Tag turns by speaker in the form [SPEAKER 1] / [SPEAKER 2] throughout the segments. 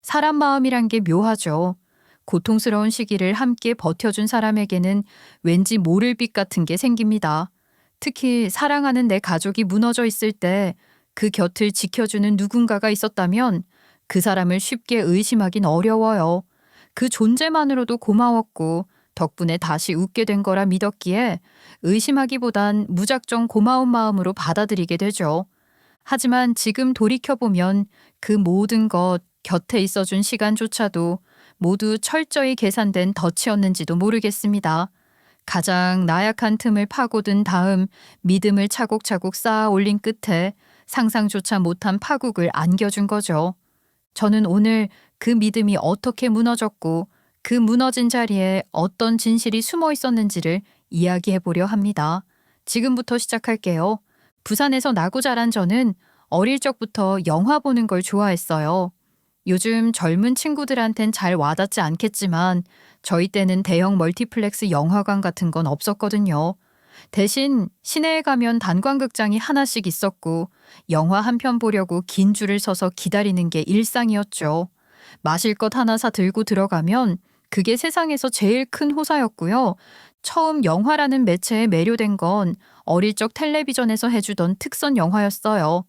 [SPEAKER 1] 사람 마음이란 게 묘하죠. 고통스러운 시기를 함께 버텨준 사람에게는 왠지 모를 빛 같은 게 생깁니다. 특히 사랑하는 내 가족이 무너져 있을 때 그 곁을 지켜주는 누군가가 있었다면 그 사람을 쉽게 의심하긴 어려워요. 그 존재만으로도 고마웠고 덕분에 다시 웃게 된 거라 믿었기에 의심하기보단 무작정 고마운 마음으로 받아들이게 되죠. 하지만 지금 돌이켜보면 그 모든 것, 곁에 있어준 시간조차도 모두 철저히 계산된 덫이었는지도 모르겠습니다. 가장 나약한 틈을 파고든 다음 믿음을 차곡차곡 쌓아 올린 끝에 상상조차 못한 파국을 안겨준 거죠. 저는 오늘 그 믿음이 어떻게 무너졌고 그 무너진 자리에 어떤 진실이 숨어 있었는지를 이야기해 보려 합니다. 지금부터 시작할게요. 부산에서 나고 자란 저는 어릴 적부터 영화 보는 걸 좋아했어요. 요즘 젊은 친구들한텐 잘 와닿지 않겠지만 저희 때는 대형 멀티플렉스 영화관 같은 건 없었거든요. 대신 시내에 가면 단관극장이 하나씩 있었고 영화 한 편 보려고 긴 줄을 서서 기다리는 게 일상이었죠. 마실 것 하나 사 들고 들어가면 그게 세상에서 제일 큰 호사였고요. 처음 영화라는 매체에 매료된 건 어릴 적 텔레비전에서 해주던 특선 영화였어요.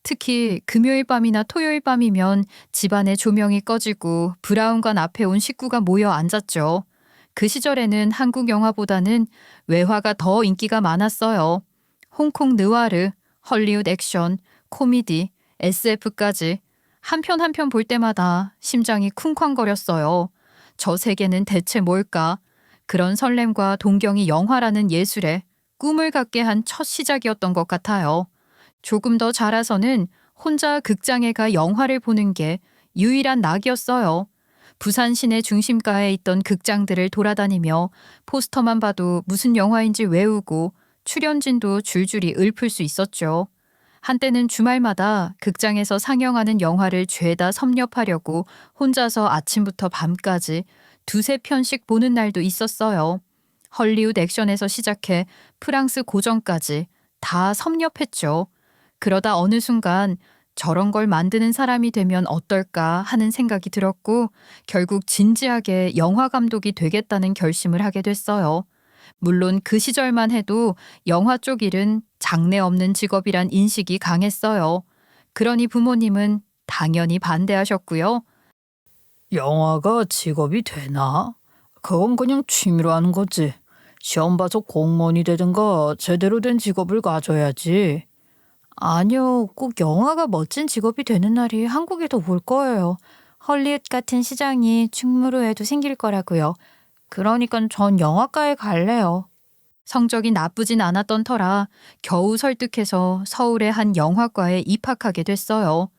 [SPEAKER 1] 특히 금요일 밤이나 토요일 밤이면 집안의 조명이 꺼지고 브라운관 앞에 온 식구가 모여 앉았죠. 그 시절에는 한국 영화보다는 외화가 더 인기가 많았어요. 홍콩 느와르, 헐리우드 액션, 코미디, SF까지 한 편 한 편 볼 때마다 심장이 쿵쾅거렸어요. 저 세계는 대체 뭘까? 그런 설렘과 동경이 영화라는 예술에 꿈을 갖게 한 첫 시작이었던 것 같아요. 조금 더 자라서는 혼자 극장에 가 영화를 보는 게 유일한 낙이었어요. 부산 시내 중심가에 있던 극장들을 돌아다니며 포스터만 봐도 무슨 영화인지 외우고 출연진도 줄줄이 읊을 수 있었죠. 한때는 주말마다 극장에서 상영하는 영화를 죄다 섭렵하려고 혼자서 아침부터 밤까지 두세 편씩 보는 날도 있었어요. 헐리우드 액션에서 시작해 프랑스 고전까지 다 섭렵했죠. 그러다 어느 순간 저런 걸 만드는 사람이 되면 어떨까 하는 생각이 들었고 결국 진지하게 영화 감독이 되겠다는 결심을 하게 됐어요. 물론 그 시절만 해도 영화 쪽 일은 장래 없는 직업이란 인식이 강했어요. 그러니 부모님은 당연히 반대하셨고요.
[SPEAKER 2] 영화가 직업이 되나? 그건 그냥 취미로 하는 거지. 시험 봐서 공무원이 되든가 제대로 된 직업을 가져야지.
[SPEAKER 3] 아니요, 꼭 영화가 멋진 직업이 되는 날이 한국에도 올 거예요. 헐리우드 같은 시장이 충무로에도 생길 거라고요. 그러니까 전 영화과에 갈래요.
[SPEAKER 1] 성적이 나쁘진 않았던 터라 겨우 설득해서 서울의 한 영화과에 입학하게 됐어요.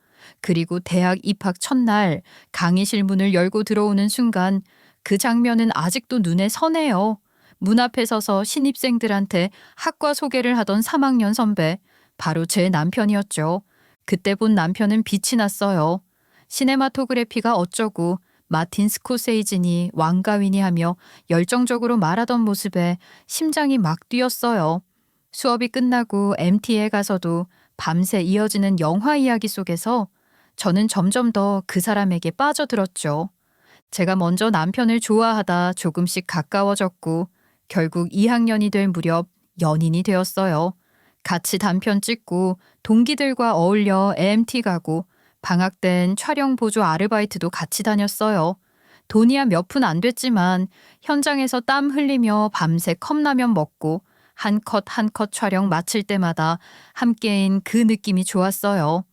[SPEAKER 1] 그리고 대학 입학 첫날 강의실 문을 열고 들어오는 순간 그 장면은 아직도 눈에 선해요. 문 앞에 서서 신입생들한테 학과 소개를 하던 3학년 선배, 바로 제 남편이었죠. 그때 본 남편은 빛이 났어요. 시네마토그래피가 어쩌고 마틴 스코세이지니 왕가위니 하며 열정적으로 말하던 모습에 심장이 막 뛰었어요. 수업이 끝나고 MT에 가서도 밤새 이어지는 영화 이야기 속에서 저는 점점 더 그 사람에게 빠져들었죠. 제가 먼저 남편을 좋아하다 조금씩 가까워졌고 결국 2학년이 될 무렵 연인이 되었어요. 같이 단편 찍고 동기들과 어울려 AMT 가고 방학 땐 촬영 보조 아르바이트도 같이 다녔어요. 돈이야 몇 푼 안 됐지만 현장에서 땀 흘리며 밤새 컵라면 먹고 한 컷 한 컷 촬영 마칠 때마다 함께인 그 느낌이 좋았어요.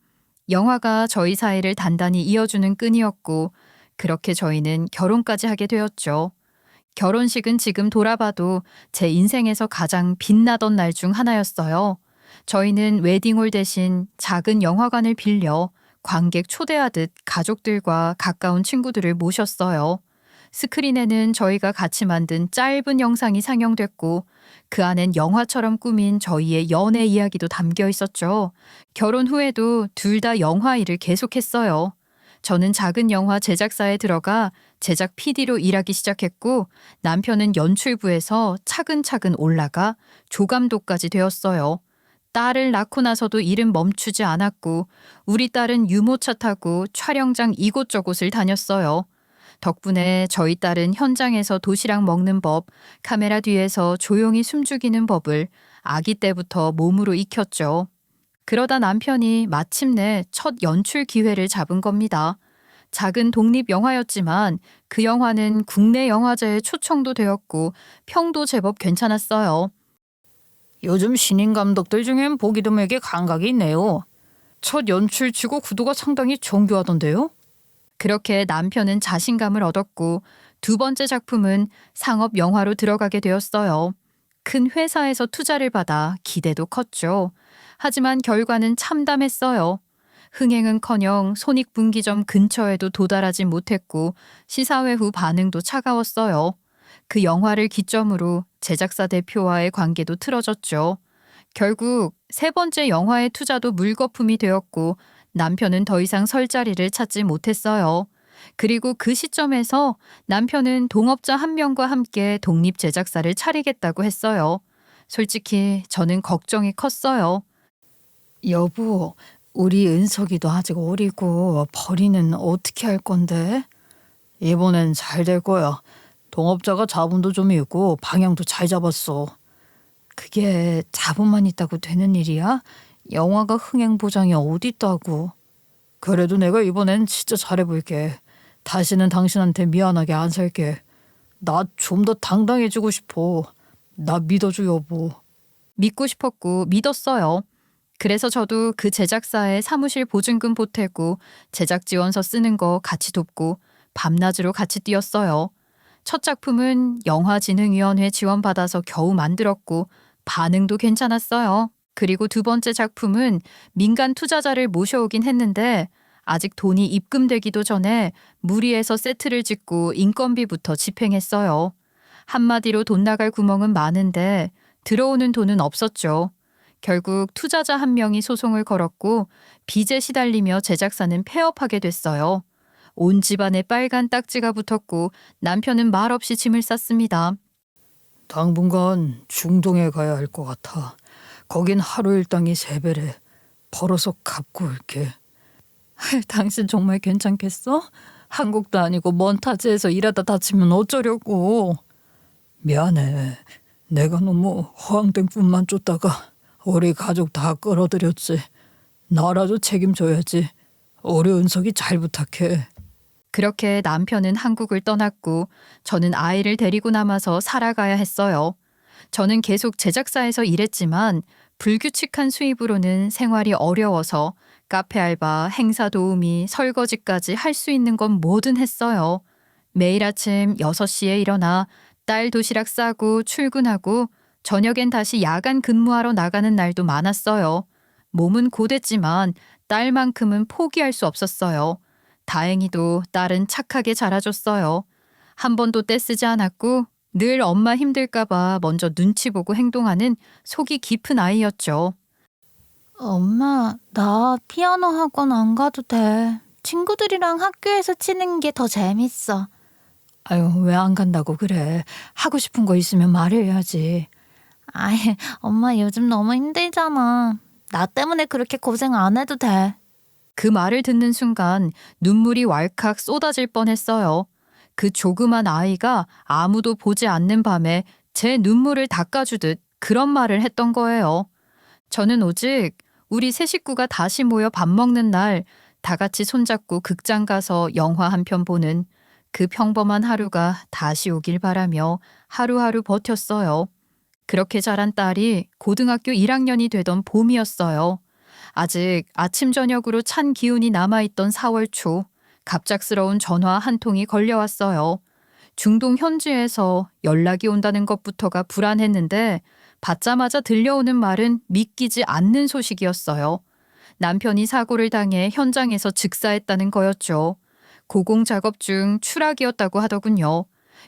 [SPEAKER 1] 영화가 저희 사이를 단단히 이어주는 끈이었고 그렇게 저희는 결혼까지 하게 되었죠. 결혼식은 지금 돌아봐도 제 인생에서 가장 빛나던 날 중 하나였어요. 저희는 웨딩홀 대신 작은 영화관을 빌려 관객 초대하듯 가족들과 가까운 친구들을 모셨어요. 스크린에는 저희가 같이 만든 짧은 영상이 상영됐고 그 안엔 영화처럼 꾸민 저희의 연애 이야기도 담겨 있었죠. 결혼 후에도 둘 다 영화 일을 계속했어요. 저는 작은 영화 제작사에 들어가 제작 PD로 일하기 시작했고 남편은 연출부에서 차근차근 올라가 조감독까지 되었어요. 딸을 낳고 나서도 일은 멈추지 않았고 우리 딸은 유모차 타고 촬영장 이곳저곳을 다녔어요. 덕분에 저희 딸은 현장에서 도시락 먹는 법, 카메라 뒤에서 조용히 숨죽이는 법을 아기 때부터 몸으로 익혔죠. 그러다 남편이 마침내 첫 연출 기회를 잡은 겁니다. 작은 독립 영화였지만 그 영화는 국내 영화제에 초청도 되었고 평도 제법 괜찮았어요.
[SPEAKER 2] 요즘 신인 감독들 중엔 보기 드물게 감각이 있네요. 첫 연출치고 구도가 상당히 정교하던데요?
[SPEAKER 1] 그렇게 남편은 자신감을 얻었고 두 번째 작품은 상업 영화로 들어가게 되었어요. 큰 회사에서 투자를 받아 기대도 컸죠. 하지만 결과는 참담했어요. 흥행은커녕 손익분기점 근처에도 도달하지 못했고 시사회 후 반응도 차가웠어요. 그 영화를 기점으로 제작사 대표와의 관계도 틀어졌죠. 결국 세 번째 영화의 투자도 물거품이 되었고 남편은 더 이상 설 자리를 찾지 못했어요. 그리고 그 시점에서 남편은 동업자 한 명과 함께 독립 제작사를 차리겠다고 했어요. 솔직히 저는 걱정이 컸어요.
[SPEAKER 2] 여보, 우리 은석이도 아직 어리고 벌이는 어떻게 할 건데? 이번엔 잘 될 거야. 동업자가 자본도 좀 있고 방향도 잘 잡았어. 그게 자본만 있다고 되는 일이야? 영화가 흥행 보장이 어디 있다고. 그래도 내가 이번엔 진짜 잘해볼게. 다시는 당신한테 미안하게 안 살게. 나 좀 더 당당해지고 싶어. 나 믿어줘, 여보.
[SPEAKER 1] 믿고 싶었고 믿었어요. 그래서 저도 그 제작사에 사무실 보증금 보태고 제작 지원서 쓰는 거 같이 돕고 밤낮으로 같이 뛰었어요. 첫 작품은 영화진흥위원회 지원받아서 겨우 만들었고 반응도 괜찮았어요. 그리고 두 번째 작품은 민간 투자자를 모셔오긴 했는데 아직 돈이 입금되기도 전에 무리해서 세트를 짓고 인건비부터 집행했어요. 한마디로 돈 나갈 구멍은 많은데 들어오는 돈은 없었죠. 결국 투자자 한 명이 소송을 걸었고 빚에 시달리며 제작사는 폐업하게 됐어요. 온 집안에 빨간 딱지가 붙었고 남편은 말없이 짐을 쌌습니다.
[SPEAKER 2] 당분간 중동에 가야 할 것 같아. 거긴 하루 일당이 3배래. 벌어서 갚고 올게. 당신 정말 괜찮겠어? 한국도 아니고 먼 타지에서 일하다 다치면 어쩌려고. 미안해. 내가 너무 허황된 꿈만 쫓다가 우리 가족 다 끌어들였지. 나라도 책임져야지. 우리 은석이 잘 부탁해.
[SPEAKER 1] 그렇게 남편은 한국을 떠났고 저는 아이를 데리고 남아서 살아가야 했어요. 저는 계속 제작사에서 일했지만 불규칙한 수입으로는 생활이 어려워서 카페 알바, 행사 도우미, 설거지까지 할 수 있는 건 뭐든 했어요. 매일 아침 6시에 일어나 딸 도시락 싸고 출근하고 저녁엔 다시 야간 근무하러 나가는 날도 많았어요. 몸은 고됐지만 딸만큼은 포기할 수 없었어요. 다행히도 딸은 착하게 자라줬어요. 한 번도 떼쓰지 않았고 늘 엄마 힘들까봐 먼저 눈치 보고 행동하는 속이 깊은 아이였죠.
[SPEAKER 3] 엄마, 나 피아노 학원 안 가도 돼. 친구들이랑 학교에서 치는 게 더 재밌어.
[SPEAKER 2] 아유, 왜 안 간다고 그래. 하고 싶은 거 있으면 말해야지.
[SPEAKER 3] 아이, 엄마 요즘 너무 힘들잖아. 나 때문에 그렇게 고생 안 해도 돼.
[SPEAKER 1] 그 말을 듣는 순간 눈물이 왈칵 쏟아질 뻔했어요. 그 조그만 아이가 아무도 보지 않는 밤에 제 눈물을 닦아주듯 그런 말을 했던 거예요. 저는 오직 우리 세 식구가 다시 모여 밥 먹는 날 다 같이 손잡고 극장 가서 영화 한 편 보는 그 평범한 하루가 다시 오길 바라며 하루하루 버텼어요. 그렇게 자란 딸이 고등학교 1학년이 되던 봄이었어요. 아직 아침 저녁으로 찬 기운이 남아있던 4월 초 갑작스러운 전화 한 통이 걸려왔어요. 중동 현지에서 연락이 온다는 것부터가 불안했는데 받자마자 들려오는 말은 믿기지 않는 소식이었어요. 남편이 사고를 당해 현장에서 즉사했다는 거였죠. 고공 작업 중 추락이었다고 하더군요.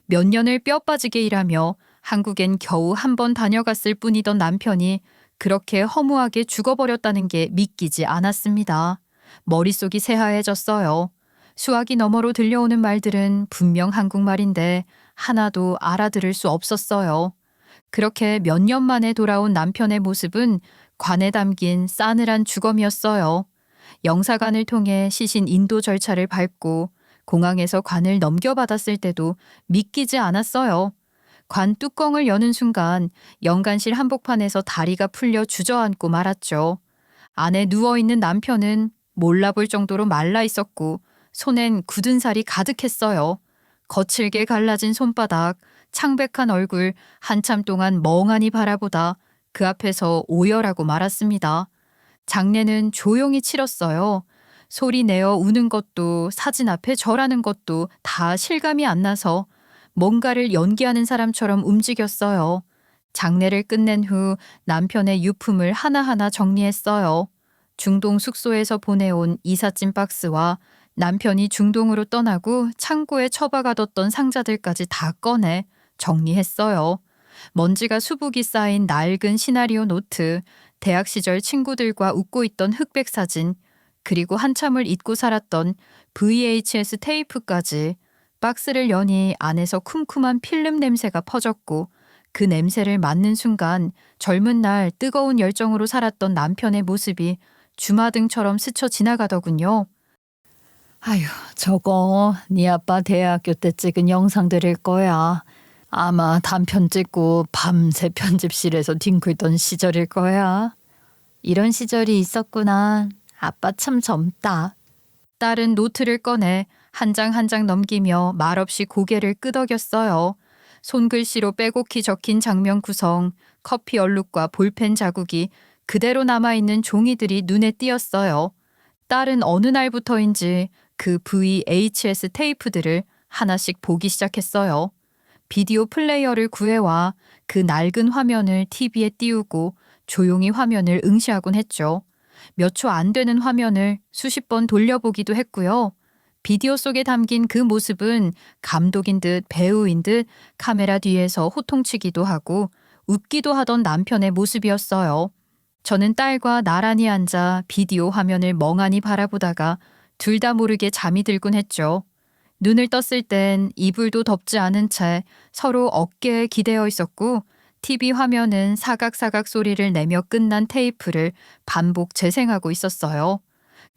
[SPEAKER 1] 몇 년을 뼈 빠지게 일하며 한국엔 겨우 한 번 다녀갔을 뿐이던 남편이 그렇게 허무하게 죽어버렸다는 게 믿기지 않았습니다. 머릿속이 새하얘졌어요. 수화기 너머로 들려오는 말들은 분명 한국말인데 하나도 알아들을 수 없었어요. 그렇게 몇 년 만에 돌아온 남편의 모습은 관에 담긴 싸늘한 주검이었어요. 영사관을 통해 시신 인도 절차를 밟고 공항에서 관을 넘겨받았을 때도 믿기지 않았어요. 관 뚜껑을 여는 순간 연관실 한복판에서 다리가 풀려 주저앉고 말았죠. 안에 누워있는 남편은 몰라볼 정도로 말라 있었고 손엔 굳은 살이 가득했어요. 거칠게 갈라진 손바닥, 창백한 얼굴 한참 동안 멍하니 바라보다 그 앞에서 오열하고 말았습니다. 장례는 조용히 치렀어요. 소리 내어 우는 것도 사진 앞에 절하는 것도 다 실감이 안 나서 뭔가를 연기하는 사람처럼 움직였어요. 장례를 끝낸 후 남편의 유품을 하나하나 정리했어요. 중동 숙소에서 보내온 이삿짐 박스와 남편이 중동으로 떠나고 창고에 처박아뒀던 상자들까지 다 꺼내 정리했어요. 먼지가 수북이 쌓인 낡은 시나리오 노트, 대학 시절 친구들과 웃고 있던 흑백 사진, 그리고 한참을 잊고 살았던 VHS 테이프까지. 박스를 여니 안에서 쿰쿰한 필름 냄새가 퍼졌고 그 냄새를 맡는 순간 젊은 날 뜨거운 열정으로 살았던 남편의 모습이 주마등처럼 스쳐 지나가더군요.
[SPEAKER 2] 아휴, 저거 네 아빠 대학교 때 찍은 영상들일 거야. 아마 단편 찍고 밤새 편집실에서 뒹굴던 시절일 거야.
[SPEAKER 3] 이런 시절이 있었구나. 아빠 참 젊다.
[SPEAKER 1] 딸은 노트를 꺼내 한 장 한 장 넘기며 말없이 고개를 끄덕였어요. 손글씨로 빼곡히 적힌 장면 구성, 커피 얼룩과 볼펜 자국이 그대로 남아있는 종이들이 눈에 띄었어요. 딸은 어느 날부터인지 그 VHS 테이프들을 하나씩 보기 시작했어요. 비디오 플레이어를 구해와 그 낡은 화면을 TV에 띄우고 조용히 화면을 응시하곤 했죠. 몇 초 안 되는 화면을 수십 번 돌려보기도 했고요. 비디오 속에 담긴 그 모습은 감독인 듯 배우인 듯 카메라 뒤에서 호통치기도 하고 웃기도 하던 남편의 모습이었어요. 저는 딸과 나란히 앉아 비디오 화면을 멍하니 바라보다가 둘 다 모르게 잠이 들곤 했죠. 눈을 떴을 땐 이불도 덮지 않은 채 서로 어깨에 기대어 있었고 TV 화면은 사각사각 소리를 내며 끝난 테이프를 반복 재생하고 있었어요.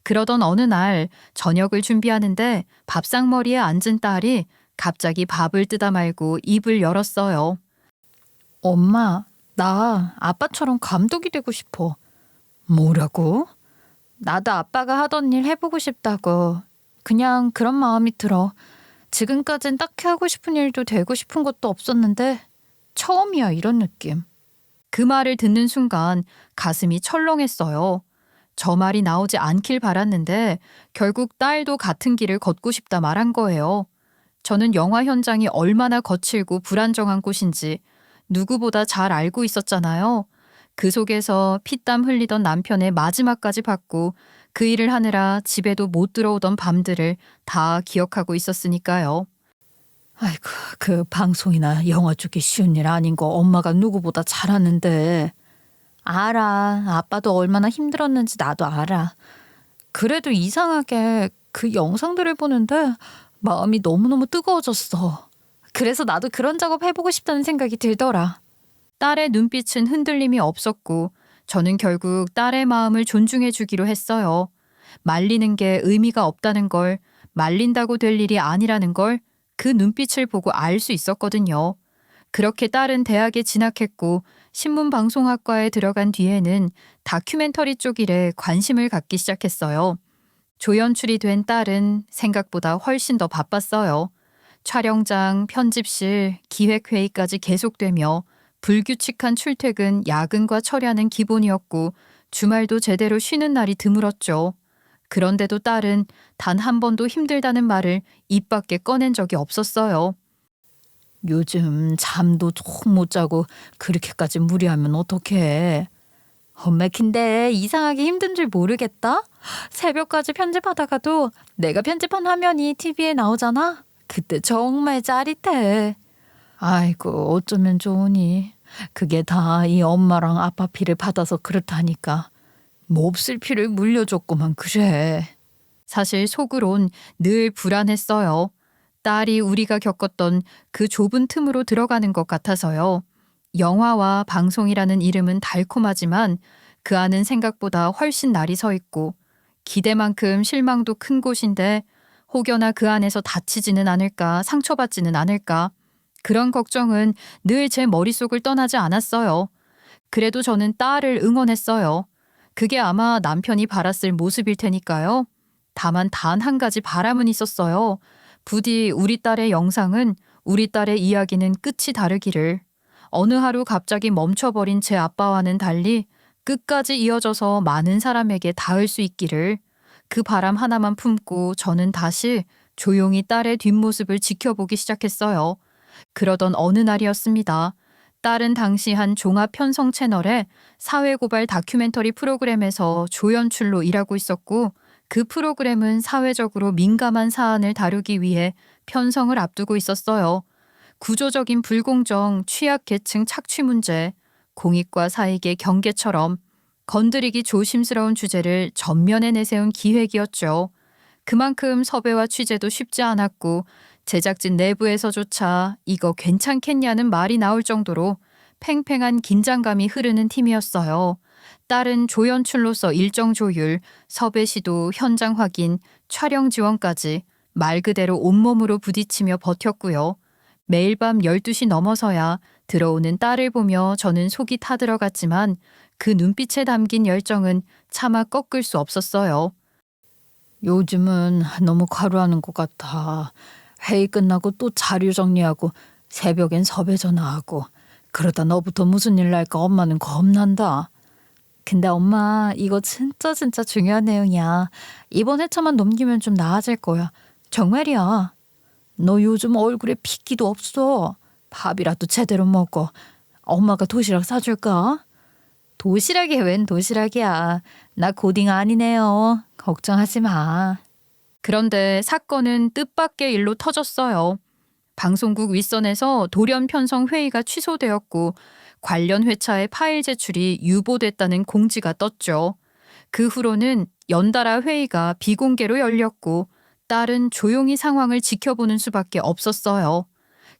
[SPEAKER 1] 그러던 어느 날 저녁을 준비하는데 밥상머리에 앉은 딸이 갑자기 밥을 뜯어 말고 입을 열었어요.
[SPEAKER 2] 엄마, 나 아빠처럼 감독이 되고 싶어. 뭐라고?
[SPEAKER 3] 나도 아빠가 하던 일 해보고 싶다고. 그냥 그런 마음이 들어. 지금까진 딱히 하고 싶은 일도 되고 싶은 것도 없었는데 처음이야, 이런 느낌.
[SPEAKER 1] 그 말을 듣는 순간 가슴이 철렁했어요. 저 말이 나오지 않길 바랐는데 결국 딸도 같은 길을 걷고 싶다 말한 거예요. 저는 영화 현장이 얼마나 거칠고 불안정한 곳인지 누구보다 잘 알고 있었잖아요. 그 속에서 피땀 흘리던 남편의 마지막까지 받고 그 일을 하느라 집에도 못 들어오던 밤들을 다 기억하고 있었으니까요.
[SPEAKER 2] 아이고, 그 방송이나 영화 쪽이 쉬운 일 아닌 거 엄마가 누구보다 잘 아는데.
[SPEAKER 3] 알아. 아빠도 얼마나 힘들었는지 나도 알아. 그래도 이상하게 그 영상들을 보는데 마음이 너무너무 뜨거워졌어. 그래서 나도 그런 작업 해보고 싶다는 생각이 들더라.
[SPEAKER 1] 딸의 눈빛은 흔들림이 없었고 저는 결국 딸의 마음을 존중해 주기로 했어요. 말리는 게 의미가 없다는 걸, 말린다고 될 일이 아니라는 걸 그 눈빛을 보고 알 수 있었거든요. 그렇게 딸은 대학에 진학했고 신문방송학과에 들어간 뒤에는 다큐멘터리 쪽 일에 관심을 갖기 시작했어요. 조연출이 된 딸은 생각보다 훨씬 더 바빴어요. 촬영장, 편집실, 기획회의까지 계속되며 불규칙한 출퇴근, 야근과 철야는 기본이었고 주말도 제대로 쉬는 날이 드물었죠. 그런데도 딸은 단 한 번도 힘들다는 말을 입 밖에 꺼낸 적이 없었어요.
[SPEAKER 2] 요즘 잠도 좀 못 자고 그렇게까지 무리하면 어떡해.
[SPEAKER 3] 엄마 근데 이상하게 힘든 줄 모르겠다. 새벽까지 편집하다가도 내가 편집한 화면이 TV에 나오잖아. 그때 정말 짜릿해.
[SPEAKER 2] 아이고, 어쩌면 좋으니. 그게 다 이 엄마랑 아빠 피를 받아서 그렇다니까. 몹쓸 피를 물려줬구만 그래.
[SPEAKER 1] 사실 속으론 늘 불안했어요. 딸이 우리가 겪었던 그 좁은 틈으로 들어가는 것 같아서요. 영화와 방송이라는 이름은 달콤하지만 그 안은 생각보다 훨씬 날이 서 있고 기대만큼 실망도 큰 곳인데 혹여나 그 안에서 다치지는 않을까, 상처받지는 않을까, 그런 걱정은 늘 제 머릿속을 떠나지 않았어요. 그래도 저는 딸을 응원했어요. 그게 아마 남편이 바랐을 모습일 테니까요. 다만 단 한 가지 바람은 있었어요. 부디 우리 딸의 영상은, 우리 딸의 이야기는 끝이 다르기를. 어느 하루 갑자기 멈춰버린 제 아빠와는 달리 끝까지 이어져서 많은 사람에게 닿을 수 있기를. 그 바람 하나만 품고 저는 다시 조용히 딸의 뒷모습을 지켜보기 시작했어요. 그러던 어느 날이었습니다. 딸은 당시 한 종합 편성 채널의 사회고발 다큐멘터리 프로그램에서 조연출로 일하고 있었고, 그 프로그램은 사회적으로 민감한 사안을 다루기 위해 편성을 앞두고 있었어요. 구조적인 불공정, 취약계층 착취 문제, 공익과 사익의 경계처럼 건드리기 조심스러운 주제를 전면에 내세운 기획이었죠. 그만큼 섭외와 취재도 쉽지 않았고 제작진 내부에서조차 이거 괜찮겠냐는 말이 나올 정도로 팽팽한 긴장감이 흐르는 팀이었어요. 딸은 조연출로서 일정 조율, 섭외 시도, 현장 확인, 촬영 지원까지 말 그대로 온몸으로 부딪히며 버텼고요. 매일 밤 12시 넘어서야 들어오는 딸을 보며 저는 속이 타들어갔지만 그 눈빛에 담긴 열정은 차마 꺾을 수 없었어요.
[SPEAKER 2] 요즘은 너무 과로하는 것 같아. 회의 끝나고 또 자료 정리하고 새벽엔 섭외 전화하고 그러다 너부터 무슨 일 날까 엄마는 겁난다.
[SPEAKER 3] 근데 엄마, 이거 진짜 중요한 내용이야. 이번 회차만 넘기면 좀 나아질 거야. 정말이야.
[SPEAKER 2] 너 요즘 얼굴에 핏기도 없어. 밥이라도 제대로 먹어. 엄마가 도시락 싸줄까?
[SPEAKER 3] 도시락이 웬 도시락이야. 나 고딩 아니네요. 걱정하지 마.
[SPEAKER 1] 그런데 사건은 뜻밖의 일로 터졌어요. 방송국 윗선에서 돌연 편성 회의가 취소되었고 관련 회차의 파일 제출이 유보됐다는 공지가 떴죠. 그 후로는 연달아 회의가 비공개로 열렸고 딸은 조용히 상황을 지켜보는 수밖에 없었어요.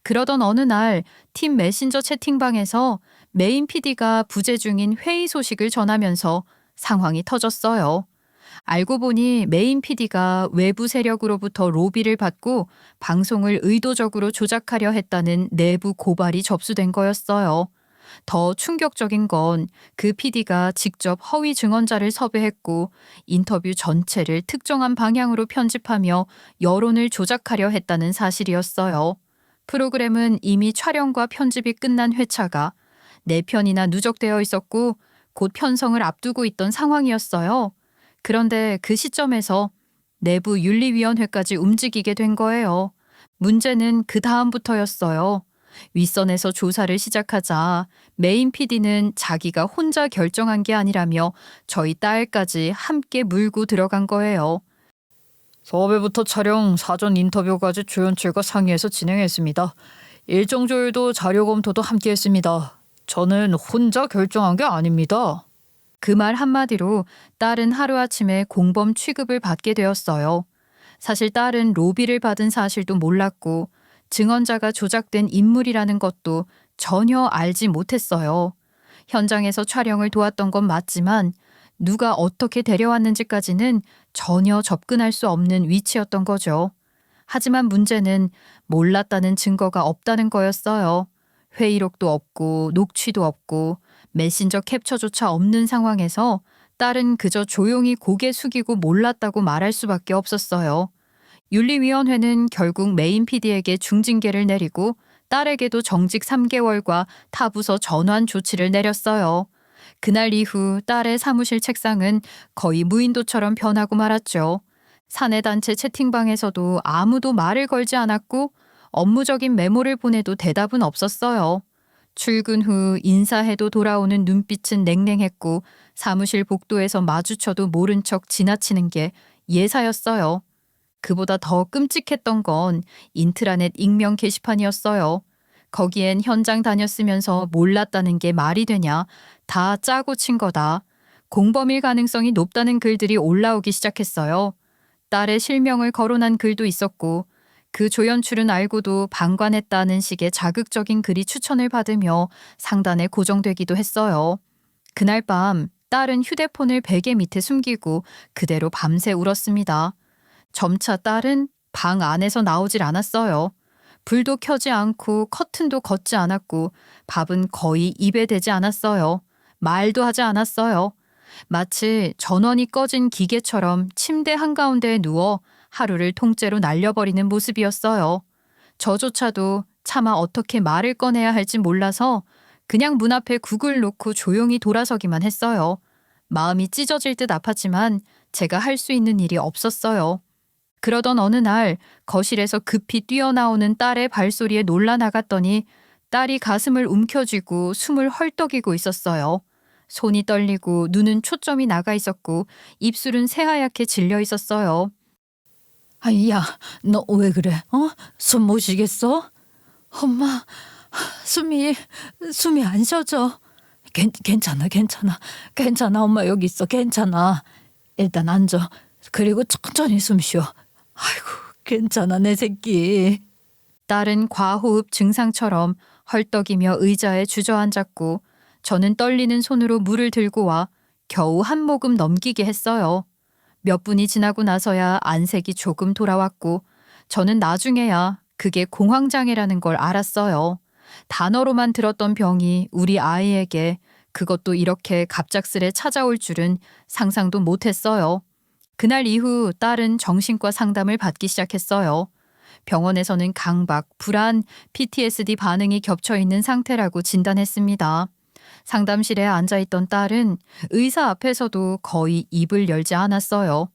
[SPEAKER 1] 그러던 어느 날 팀 메신저 채팅방에서 메인 PD가 부재 중인 회의 소식을 전하면서 상황이 터졌어요. 알고 보니 메인 PD가 외부 세력으로부터 로비를 받고 방송을 의도적으로 조작하려 했다는 내부 고발이 접수된 거였어요. 더 충격적인 건 그 PD가 직접 허위 증언자를 섭외했고 인터뷰 전체를 특정한 방향으로 편집하며 여론을 조작하려 했다는 사실이었어요. 프로그램은 이미 촬영과 편집이 끝난 회차가 4편이나 누적되어 있었고 곧 편성을 앞두고 있던 상황이었어요. 그런데 그 시점에서 내부 윤리위원회까지 움직이게 된 거예요. 문제는 그 다음부터였어요. 윗선에서 조사를 시작하자 메인 PD는 자기가 혼자 결정한 게 아니라며 저희 딸까지 함께 물고 들어간 거예요.
[SPEAKER 2] 섭외부터 촬영, 사전 인터뷰까지 조연출과 상의해서 진행했습니다. 일정 조율도 자료 검토도 함께 했습니다. 저는 혼자 결정한 게 아닙니다.
[SPEAKER 1] 그 말 한마디로 딸은 하루아침에 공범 취급을 받게 되었어요. 사실 딸은 로비를 받은 사실도 몰랐고 증언자가 조작된 인물이라는 것도 전혀 알지 못했어요. 현장에서 촬영을 도왔던 건 맞지만 누가 어떻게 데려왔는지까지는 전혀 접근할 수 없는 위치였던 거죠. 하지만 문제는 몰랐다는 증거가 없다는 거였어요. 회의록도 없고 녹취도 없고 메신저 캡처조차 없는 상황에서 딸은 그저 조용히 고개 숙이고 몰랐다고 말할 수밖에 없었어요. 윤리위원회는 결국 메인 PD에게 중징계를 내리고 딸에게도 정직 3개월과 타부서 전환 조치를 내렸어요. 그날 이후 딸의 사무실 책상은 거의 무인도처럼 변하고 말았죠. 사내단체 채팅방에서도 아무도 말을 걸지 않았고 업무적인 메모를 보내도 대답은 없었어요. 출근 후 인사해도 돌아오는 눈빛은 냉랭했고 사무실 복도에서 마주쳐도 모른 척 지나치는 게 예사였어요. 그보다 더 끔찍했던 건 인트라넷 익명 게시판이었어요. 거기엔 현장 다녔으면서 몰랐다는 게 말이 되냐, 다 짜고 친 거다, 공범일 가능성이 높다는 글들이 올라오기 시작했어요. 딸의 실명을 거론한 글도 있었고 그 조연출은 알고도 방관했다는 식의 자극적인 글이 추천을 받으며 상단에 고정되기도 했어요. 그날 밤 딸은 휴대폰을 베개 밑에 숨기고 그대로 밤새 울었습니다. 점차 딸은 방 안에서 나오질 않았어요. 불도 켜지 않고 커튼도 걷지 않았고 밥은 거의 입에 대지 않았어요. 말도 하지 않았어요. 마치 전원이 꺼진 기계처럼 침대 한가운데에 누워 하루를 통째로 날려버리는 모습이었어요. 저조차도 차마 어떻게 말을 꺼내야 할지 몰라서 그냥 문 앞에 국을 놓고 조용히 돌아서기만 했어요. 마음이 찢어질 듯 아팠지만 제가 할 수 있는 일이 없었어요. 그러던 어느 날 거실에서 급히 뛰어나오는 딸의 발소리에 놀라 나갔더니 딸이 가슴을 움켜쥐고 숨을 헐떡이고 있었어요. 손이 떨리고 눈은 초점이 나가 있었고 입술은 새하얗게 질려 있었어요.
[SPEAKER 2] 야, 너 왜 그래? 숨 못 쉬겠어? 엄마, 숨이 안 쉬어져. 괜찮아. 엄마 여기 있어. 괜찮아. 일단 앉아. 그리고 천천히 숨 쉬어. 아이고, 괜찮아, 내 새끼.
[SPEAKER 1] 딸은 과호흡 증상처럼 헐떡이며 의자에 주저앉았고 저는 떨리는 손으로 물을 들고 와 겨우 한 모금 넘기게 했어요. 몇 분이 지나고 나서야 안색이 조금 돌아왔고 저는 나중에야 그게 공황장애라는 걸 알았어요. 단어로만 들었던 병이 우리 아이에게 그것도 이렇게 갑작스레 찾아올 줄은 상상도 못했어요. 그날 이후 딸은 정신과 상담을 받기 시작했어요. 병원에서는 강박, 불안, PTSD 반응이 겹쳐 있는 상태라고 진단했습니다. 상담실에 앉아있던 딸은 의사 앞에서도 거의 입을 열지 않았어요.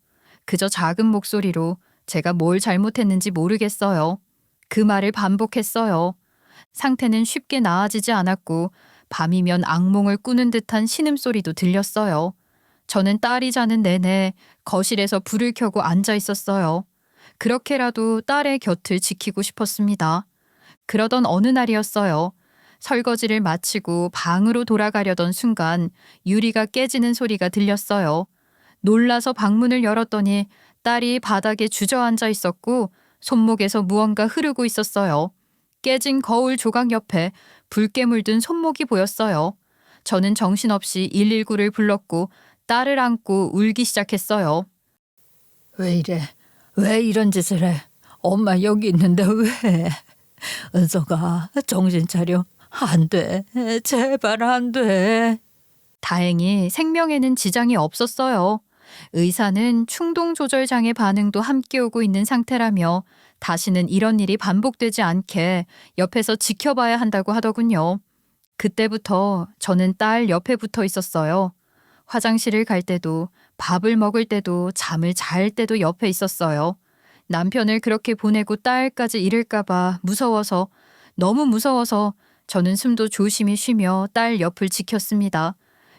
[SPEAKER 1] 그저 작은 목소리로 제가 뭘 잘못했는지 모르겠어요. 그 말을 반복했어요. 상태는 쉽게 나아지지 않았고 밤이면 악몽을 꾸는 듯한 신음소리도 들렸어요. 저는 딸이 자는 내내 거실에서 불을 켜고 앉아 있었어요. 그렇게라도 딸의 곁을 지키고 싶었습니다. 그러던 어느 날이었어요. 설거지를 마치고 방으로 돌아가려던 순간 유리가 깨지는 소리가 들렸어요. 놀라서 방문을 열었더니 딸이 바닥에 주저앉아 있었고 손목에서 무언가 흐르고 있었어요. 깨진 거울 조각 옆에 붉게 물든 손목이 보였어요. 저는 정신없이 119를 불렀고 딸을 안고 울기 시작했어요.
[SPEAKER 2] 왜 이래? 왜 이런 짓을 해? 엄마 여기 있는데 왜? 은서가 정신 차려. 안 돼. 제발 안 돼.
[SPEAKER 1] 다행히 생명에는 지장이 없었어요. 의사는 충동조절장애 반응도 함께 오고 있는 상태라며 다시는 이런 일이 반복되지 않게 옆에서 지켜봐야 한다고 하더군요. 그때부터 저는 딸 옆에 붙어 있었어요. 화장실을 갈 때도 밥을 먹을 때도 잠을 잘 때도 옆에 있었어요. 남편을 그렇게 보내고 딸까지 잃을까봐 무서워서 너무 무서워서 저는 숨도 조심히 쉬며 딸 옆을 지켰습니다.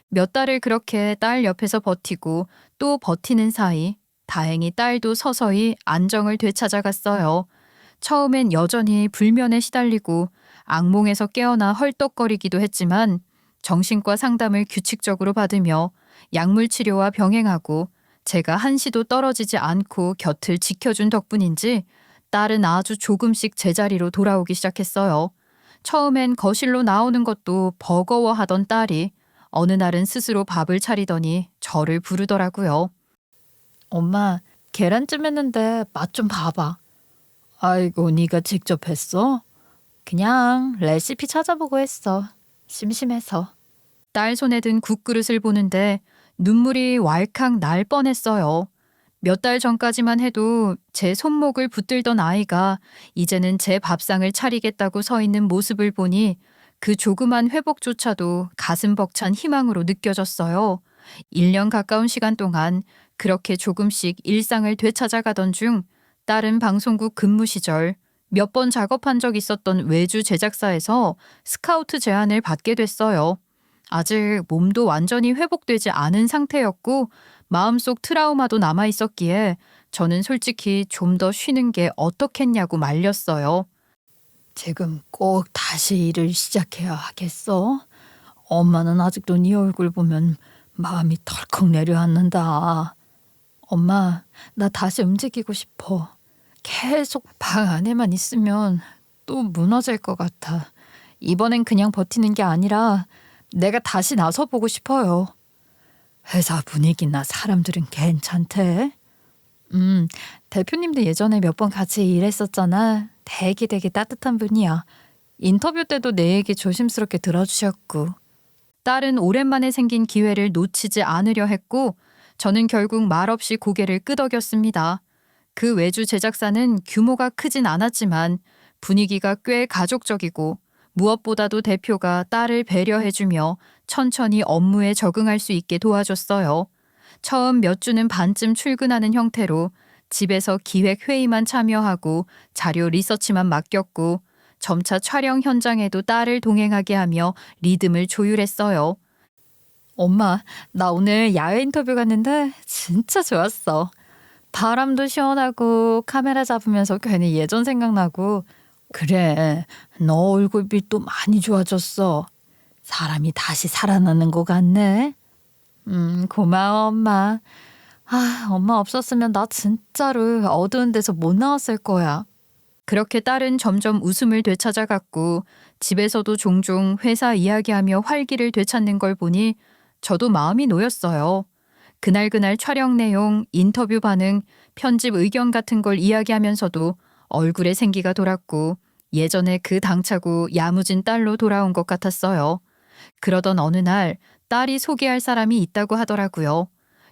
[SPEAKER 1] 몇 달을 그렇게 딸 옆에서 버티고 또 버티는 사이 다행히 딸도 서서히 안정을 되찾아갔어요. 처음엔 여전히 불면에 시달리고 악몽에서 깨어나 헐떡거리기도 했지만 정신과 상담을 규칙적으로 받으며 약물 치료와 병행하고 제가 한시도 떨어지지 않고 곁을 지켜준 덕분인지 딸은 아주 조금씩 제자리로 돌아오기 시작했어요. 처음엔 거실로 나오는 것도 버거워하던 딸이 어느 날은 스스로 밥을 차리더니 저를 부르더라고요.
[SPEAKER 2] 엄마, 계란찜 했는데 맛 좀 봐봐. 아이고, 네가 직접 했어?
[SPEAKER 3] 그냥 레시피 찾아보고 했어. 심심해서.
[SPEAKER 1] 딸 손에 든 국그릇을 보는데 눈물이 왈칵 날 뻔했어요. 몇 달 전까지만 해도 제 손목을 붙들던 아이가 이제는 제 밥상을 차리겠다고 서 있는 모습을 보니 그 조그만 회복조차도 가슴 벅찬 희망으로 느껴졌어요. 1년 가까운 시간 동안 그렇게 조금씩 일상을 되찾아가던 중 딸은 방송국 근무 시절 몇 번 작업한 적 있었던 외주 제작사에서 스카우트 제안을 받게 됐어요. 아직 몸도 완전히 회복되지 않은 상태였고 마음속 트라우마도 남아 있었기에 저는 솔직히 좀 더 쉬는 게 어떻겠냐고 말렸어요.
[SPEAKER 2] 지금 꼭 다시 일을 시작해야 하겠어? 엄마는 아직도 네 얼굴 보면 마음이 덜컥 내려앉는다. 엄마, 나 다시 움직이고 싶어. 계속 방 안에만 있으면 또 무너질 것 같아. 이번엔 그냥 버티는 게 아니라 내가 다시 나서보고 싶어요. 회사 분위기나 사람들은 괜찮대?
[SPEAKER 3] 대표님도 예전에 몇 번 같이 일했었잖아. 되게 따뜻한 분이야. 인터뷰 때도 내 얘기 조심스럽게 들어주셨고.
[SPEAKER 1] 딸은 오랜만에 생긴 기회를 놓치지 않으려 했고 저는 결국 말없이 고개를 끄덕였습니다. 그 외주 제작사는 규모가 크진 않았지만 분위기가 꽤 가족적이고 무엇보다도 대표가 딸을 배려해주며 천천히 업무에 적응할 수 있게 도와줬어요. 처음 몇 주는 반쯤 출근하는 형태로 집에서 기획 회의만 참여하고 자료 리서치만 맡겼고 점차 촬영 현장에도 딸을 동행하게 하며 리듬을 조율했어요.
[SPEAKER 3] 엄마, 나 오늘 야외 인터뷰 갔는데 진짜 좋았어. 바람도 시원하고 카메라 잡으면서 괜히 예전 생각나고.
[SPEAKER 2] 그래, 너 얼굴이 또 많이 좋아졌어. 사람이 다시 살아나는 것 같네.
[SPEAKER 3] 고마워, 엄마. 엄마 없었으면 나 진짜로 어두운 데서 못 나왔을 거야.
[SPEAKER 1] 그렇게 딸은 점점 웃음을 되찾아갔고 집에서도 종종 회사 이야기하며 활기를 되찾는 걸 보니 저도 마음이 놓였어요. 그날 촬영 내용, 인터뷰 반응, 편집 의견 같은 걸 이야기하면서도 얼굴에 생기가 돌았고 예전에 그 당차고 야무진 딸로 돌아온 것 같았어요. 그러던 어느 날 딸이 소개할 사람이 있다고 하더라고요.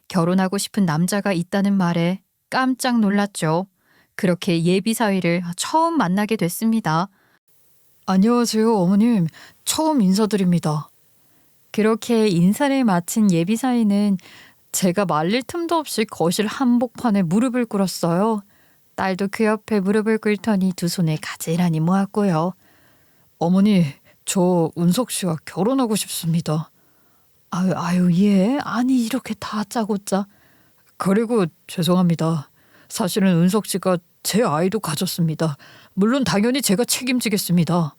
[SPEAKER 1] 결혼하고 싶은 남자가 있다는 말에 깜짝 놀랐죠. 그렇게 예비 사위를 처음 만나게 됐습니다.
[SPEAKER 2] 안녕하세요, 어머님. 처음 인사드립니다.
[SPEAKER 3] 그렇게 인사를 마친 예비 사위는 제가 말릴 틈도 없이 거실 한복판에 무릎을 꿇었어요. 딸도 그 옆에 무릎을 꿇더니 두 손을 가지런히 모았고요.
[SPEAKER 2] 어머니, 저 은석 씨와 결혼하고 싶습니다.
[SPEAKER 3] 아유, 예. 아니, 이렇게 다짜고짜.
[SPEAKER 2] 그리고 죄송합니다. 사실은 은석 씨가 제 아이도 가졌습니다. 물론 당연히 제가 책임지겠습니다.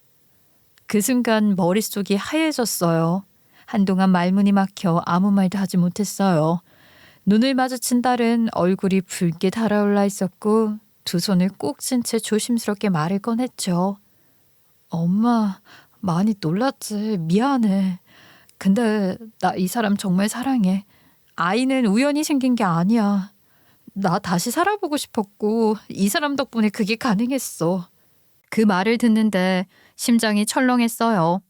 [SPEAKER 3] 그 순간 머릿속이 하얘졌어요. 한동안 말문이 막혀 아무 말도 하지 못했어요. 눈을 마주친 딸은 얼굴이 붉게 달아올라 있었고 두 손을 꼭 쥔 채 조심스럽게 말을 꺼냈죠.
[SPEAKER 2] 엄마, 많이 놀랐지. 미안해. 근데 나 이 사람 정말 사랑해.
[SPEAKER 3] 아이는 우연히 생긴 게 아니야. 나 다시 살아보고 싶었고 이 사람 덕분에 그게 가능했어.
[SPEAKER 1] 그 말을 듣는데 심장이 철렁했어요.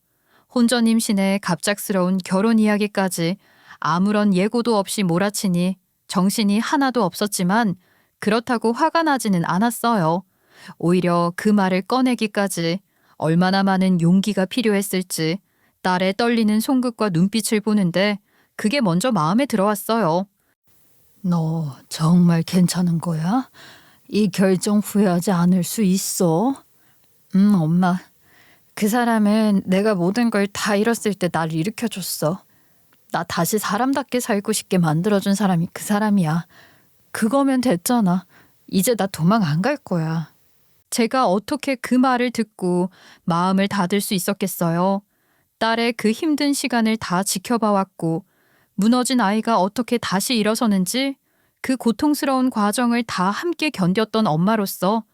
[SPEAKER 1] 혼전 임신에 갑작스러운 결혼 이야기까지 아무런 예고도 없이 몰아치니 정신이 하나도 없었지만 그렇다고 화가 나지는 않았어요. 오히려 그 말을 꺼내기까지 얼마나 많은 용기가 필요했을지 딸의 떨리는 손끝과 눈빛을 보는데 그게 먼저 마음에 들어왔어요.
[SPEAKER 2] 너 정말 괜찮은 거야? 이 결정 후회하지 않을 수 있어?
[SPEAKER 3] 엄마. 그 사람은 내가 모든 걸 다 잃었을 때 나를 일으켜줬어. 나 다시 사람답게 살고 싶게 만들어준 사람이 그 사람이야. 그거면 됐잖아. 이제 나 도망 안 갈 거야.
[SPEAKER 1] 제가 어떻게 그 말을 듣고 마음을 닫을 수 있었겠어요. 딸의 그 힘든 시간을 다 지켜봐왔고 무너진 아이가 어떻게 다시 일어서는지 그 고통스러운 과정을 다 함께 견뎠던 엄마로서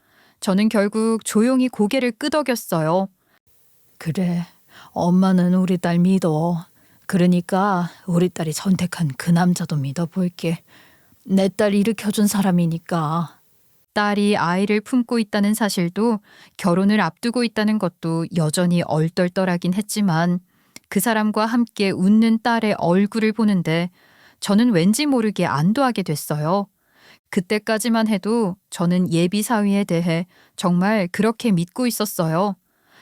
[SPEAKER 1] 저는 결국 조용히 고개를 끄덕였어요.
[SPEAKER 2] 그래, 엄마는 우리 딸 믿어. 그러니까 우리 딸이 선택한 그 남자도 믿어볼게. 내 딸 일으켜준 사람이니까.
[SPEAKER 1] 딸이 아이를 품고 있다는 사실도 결혼을 앞두고 있다는 것도 여전히 얼떨떨하긴 했지만 그 사람과 함께 웃는 딸의 얼굴을 보는데 저는 왠지 모르게 안도하게 됐어요. 그때까지만 해도 저는 예비 사위에 대해 정말 그렇게 믿고 있었어요.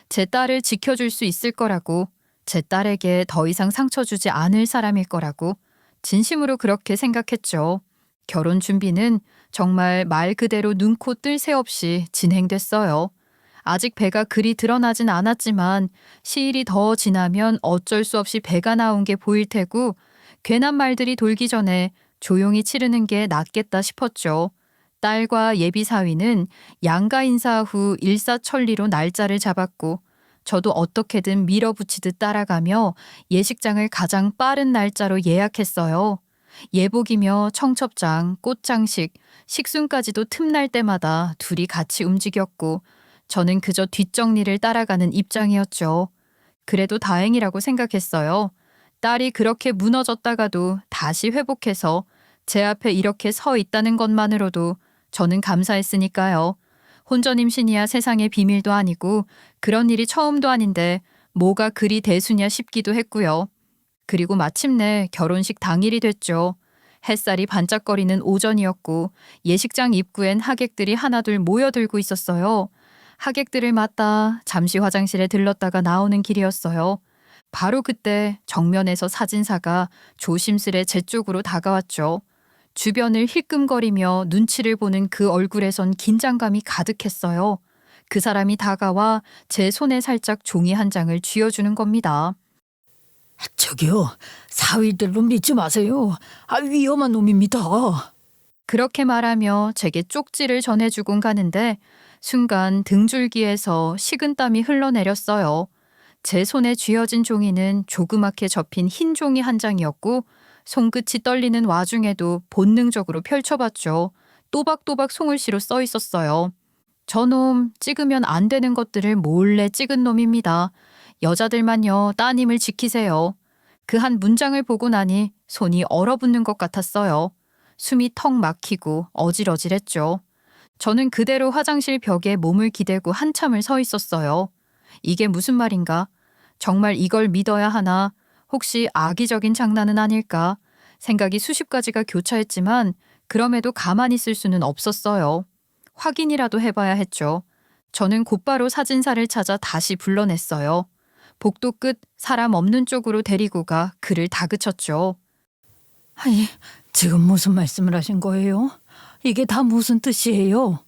[SPEAKER 1] 제 딸을 지켜줄 수 있을 거라고, 제 딸에게 더 이상 상처 주지 않을 사람일 거라고 진심으로 그렇게 생각했죠. 결혼 준비는 정말 말 그대로 눈코 뜰 새 없이 진행됐어요. 아직 배가 그리 드러나진 않았지만 시일이 더 지나면 어쩔 수 없이 배가 나온 게 보일 테고 괜한 말들이 돌기 전에 조용히 치르는 게 낫겠다 싶었죠. 딸과 예비 사위는 양가 인사 후 일사천리로 날짜를 잡았고 저도 어떻게든 밀어붙이듯 따라가며 예식장을 가장 빠른 날짜로 예약했어요. 예복이며 청첩장, 꽃장식, 식순까지도 틈날 때마다 둘이 같이 움직였고 저는 그저 뒷정리를 따라가는 입장이었죠. 그래도 다행이라고 생각했어요. 딸이 그렇게 무너졌다가도 다시 회복해서 제 앞에 이렇게 서 있다는 것만으로도 저는 감사했으니까요. 혼전 임신이야 세상의 비밀도 아니고 그런 일이 처음도 아닌데 뭐가 그리 대수냐 싶기도 했고요. 그리고 마침내 결혼식 당일이 됐죠. 햇살이 반짝거리는 오전이었고 예식장 입구엔 하객들이 하나둘 모여들고 있었어요. 하객들을 맞다 잠시 화장실에 들렀다가 나오는 길이었어요. 바로 그때 정면에서 사진사가 조심스레 제 쪽으로 다가왔죠. 주변을 힐끔거리며 눈치를 보는 그 얼굴에선 긴장감이 가득했어요. 그 사람이 다가와 제 손에 살짝 종이 한 장을 쥐어주는 겁니다.
[SPEAKER 2] 저기요, 사위들로 믿지 마세요. 위험한 놈입니다.
[SPEAKER 1] 그렇게 말하며 제게 쪽지를 전해주곤 가는데 순간 등줄기에서 식은땀이 흘러내렸어요. 제 손에 쥐어진 종이는 조그맣게 접힌 흰 종이 한 장이었고 손끝이 떨리는 와중에도 본능적으로 펼쳐봤죠. 또박또박 송글씨로 써 있었어요. 저놈 찍으면 안 되는 것들을 몰래 찍은 놈입니다. 여자들만요 따님을 지키세요. 그 한 문장을 보고 나니 손이 얼어붙는 것 같았어요. 숨이 턱 막히고 어질어질했죠. 저는 그대로 화장실 벽에 몸을 기대고 한참을 서 있었어요. 이게 무슨 말인가? 정말 이걸 믿어야 하나? 혹시 악의적인 장난은 아닐까? 생각이 수십 가지가 교차했지만 그럼에도 가만히 있을 수는 없었어요. 확인이라도 해봐야 했죠. 저는 곧바로 사진사를 찾아 다시 불러냈어요. 복도 끝 사람 없는 쪽으로 데리고 가 그를 다그쳤죠.
[SPEAKER 2] 아니, 지금 무슨 말씀을 하신 거예요? 이게 다 무슨 뜻이에요?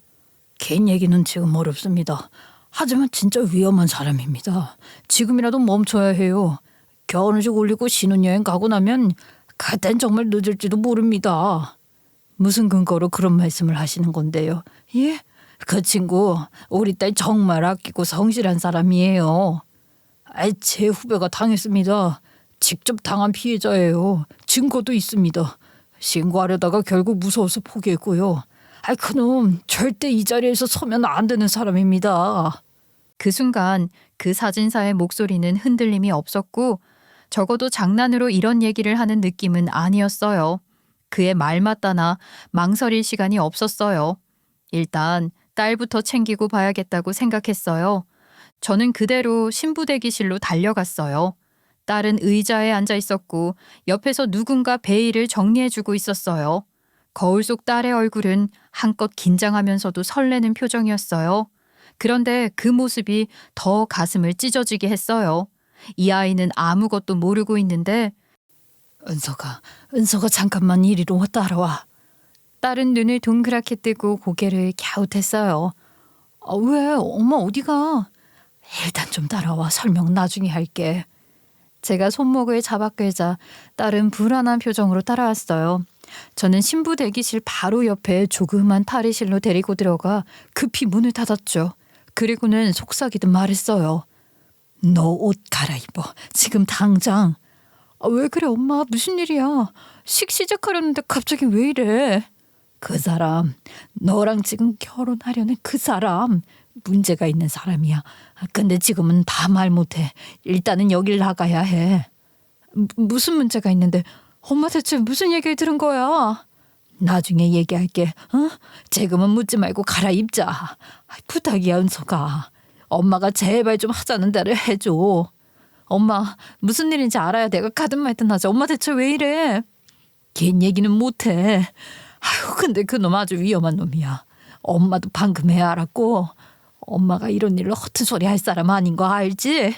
[SPEAKER 2] 개인 얘기는 지금 어렵습니다. 하지만 진짜 위험한 사람입니다. 지금이라도 멈춰야 해요. 결혼식 올리고 신혼여행 가고 나면 그땐 정말 늦을지도 모릅니다. 무슨 근거로 그런 말씀을 하시는 건데요? 예? 그 친구 우리 딸 정말 아끼고 성실한 사람이에요. 제 후배가 당했습니다. 직접 당한 피해자예요. 증거도 있습니다. 신고하려다가 결국 무서워서 포기했고요. 그놈 절대 이 자리에서 서면 안 되는 사람입니다.
[SPEAKER 1] 그 순간 그 사진사의 목소리는 흔들림이 없었고 적어도 장난으로 이런 얘기를 하는 느낌은 아니었어요. 그의 말 맞다나 망설일 시간이 없었어요. 일단 딸부터 챙기고 봐야겠다고 생각했어요. 저는 그대로 신부 대기실로 달려갔어요. 딸은 의자에 앉아 있었고 옆에서 누군가 베일을 정리해주고 있었어요. 거울 속 딸의 얼굴은 한껏 긴장하면서도 설레는 표정이었어요. 그런데 그 모습이 더 가슴을 찢어지게 했어요. 이 아이는 아무것도 모르고 있는데
[SPEAKER 2] 은서가 잠깐만 이리로 따라와.
[SPEAKER 1] 딸은 눈을 동그랗게 뜨고 고개를 갸웃했어요.
[SPEAKER 2] 왜? 엄마 어디가? 일단 좀 따라와. 설명 나중에 할게.
[SPEAKER 1] 제가 손목을 잡아 끌자 딸은 불안한 표정으로 따라왔어요. 저는 신부 대기실 바로 옆에 조그만 탈의실로 데리고 들어가 급히 문을 닫았죠. 그리고는 속삭이듯 말했어요.
[SPEAKER 2] 너 옷 갈아입어. 지금 당장.
[SPEAKER 1] 왜 그래 엄마? 무슨 일이야? 식 시작하려는데 갑자기 왜 이래?
[SPEAKER 2] 그 사람, 너랑 지금 결혼하려는 그 사람 문제가 있는 사람이야. 근데 지금은 다 말 못해. 일단은 여길 나가야 해.
[SPEAKER 1] 무슨 문제가 있는데 엄마 대체 무슨 얘기를 들은 거야?
[SPEAKER 2] 나중에 얘기할게. 지금은 묻지 말고 갈아입자. 부탁이야 은서가. 엄마가 제발 좀 하자는 대로 해줘.
[SPEAKER 1] 엄마 무슨 일인지 알아야 내가 가든 말든 하자. 엄마 대체 왜 이래?
[SPEAKER 2] 걘 얘기는 못해. 근데 그놈 아주 위험한 놈이야. 엄마도 방금 해 알았고 엄마가 이런 일로 허튼 소리 할 사람 아닌 거 알지?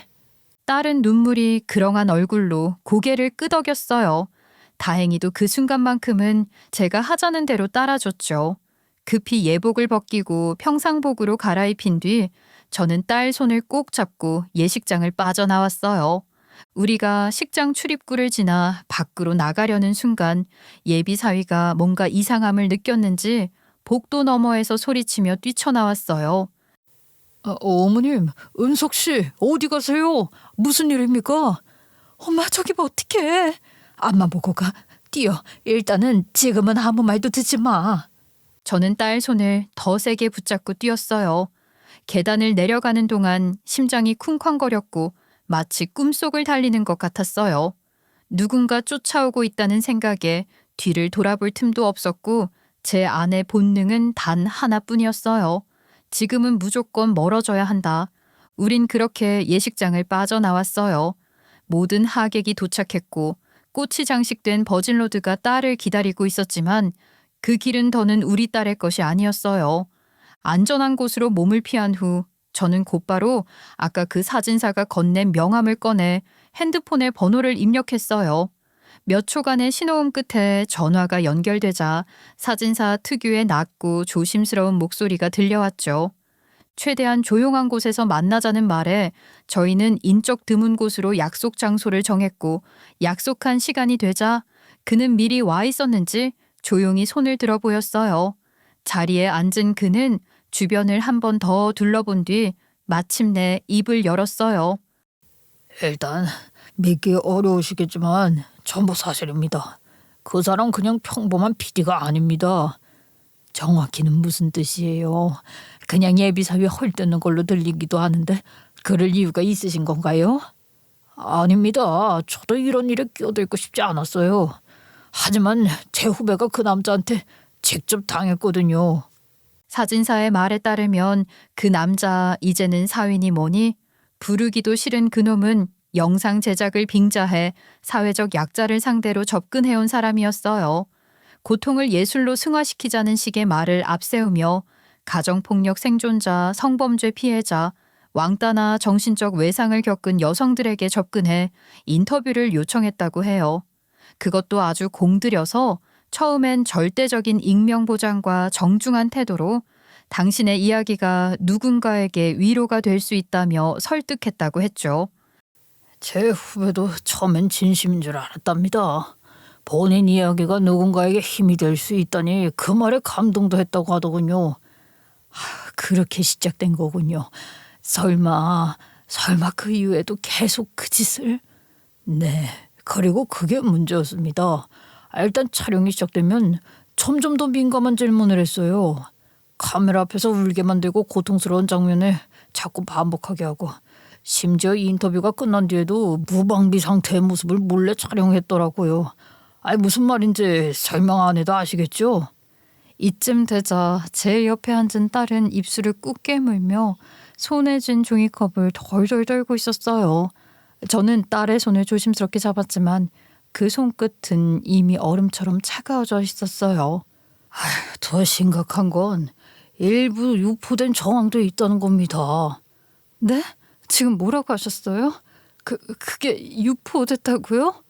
[SPEAKER 1] 딸은 눈물이 그렁한 얼굴로 고개를 끄덕였어요. 다행히도 그 순간만큼은 제가 하자는 대로 따라줬죠. 급히 예복을 벗기고 평상복으로 갈아입힌 뒤 저는 딸 손을 꼭 잡고 예식장을 빠져나왔어요. 우리가 식장 출입구를 지나 밖으로 나가려는 순간 예비 사위가 뭔가 이상함을 느꼈는지 복도 너머에서 소리치며 뛰쳐나왔어요.
[SPEAKER 2] 어머님, 은석 씨 어디 가세요? 무슨 일입니까? 엄마 저기 봐 어떡해. 앞만 보고 가. 뛰어. 일단은 지금은 아무 말도 듣지 마.
[SPEAKER 1] 저는 딸 손을 더 세게 붙잡고 뛰었어요. 계단을 내려가는 동안 심장이 쿵쾅거렸고 마치 꿈속을 달리는 것 같았어요. 누군가 쫓아오고 있다는 생각에 뒤를 돌아볼 틈도 없었고 제 안의 본능은 단 하나뿐이었어요. 지금은 무조건 멀어져야 한다. 우린 그렇게 예식장을 빠져나왔어요. 모든 하객이 도착했고 꽃이 장식된 버진로드가 딸을 기다리고 있었지만 그 길은 더는 우리 딸의 것이 아니었어요. 안전한 곳으로 몸을 피한 후 저는 곧바로 아까 그 사진사가 건넨 명함을 꺼내 핸드폰에 번호를 입력했어요. 몇 초간의 신호음 끝에 전화가 연결되자 사진사 특유의 낮고 조심스러운 목소리가 들려왔죠. 최대한 조용한 곳에서 만나자는 말에 저희는 인적 드문 곳으로 약속 장소를 정했고 약속한 시간이 되자 그는 미리 와 있었는지 조용히 손을 들어 보였어요. 자리에 앉은 그는 주변을 한 번 더 둘러본 뒤 마침내 입을 열었어요.
[SPEAKER 2] 일단 믿기 어려우시겠지만 전부 사실입니다. 그 사람 그냥 평범한 PD가 아닙니다. 정확히는 무슨 뜻이에요? 그냥 예비사위 헐뜯는 걸로 들리기도 하는데 그럴 이유가 있으신 건가요? 아닙니다. 저도 이런 일에 끼어들고 싶지 않았어요. 하지만 제 후배가 그 남자한테 직접 당했거든요.
[SPEAKER 1] 사진사의 말에 따르면 그 남자 이제는 사위니 뭐니 부르기도 싫은 그놈은 영상 제작을 빙자해 사회적 약자를 상대로 접근해온 사람이었어요. 고통을 예술로 승화시키자는 식의 말을 앞세우며 가정폭력 생존자, 성범죄 피해자, 왕따나 정신적 외상을 겪은 여성들에게 접근해 인터뷰를 요청했다고 해요. 그것도 아주 공들여서 처음엔 절대적인 익명 보장과 정중한 태도로 당신의 이야기가 누군가에게 위로가 될 수 있다며 설득했다고 했죠.
[SPEAKER 2] 제 후배도 처음엔 진심인 줄 알았답니다. 본인 이야기가 누군가에게 힘이 될 수 있다니 그 말에 감동도 했다고 하더군요. 그렇게 시작된 거군요. 설마 그 이후에도 계속 그 짓을? 네, 그리고 그게 문제였습니다. 일단 촬영이 시작되면 점점 더 민감한 질문을 했어요. 카메라 앞에서 울게 만들고 고통스러운 장면을 자꾸 반복하게 하고 심지어 이 인터뷰가 끝난 뒤에도 무방비 상태의 모습을 몰래 촬영했더라고요. 무슨 말인지 설명 안 해도 아시겠죠?
[SPEAKER 1] 이쯤 되자 제 옆에 앉은 딸은 입술을 꾹 깨물며 손에 쥔 종이컵을 덜덜 떨고 있었어요. 저는 딸의 손을 조심스럽게 잡았지만 그 손끝은 이미 얼음처럼 차가워져 있었어요.
[SPEAKER 2] 더 심각한 건 일부 유포된 정황도 있다는 겁니다.
[SPEAKER 1] 네? 지금 뭐라고 하셨어요? 그게 유포됐다고요?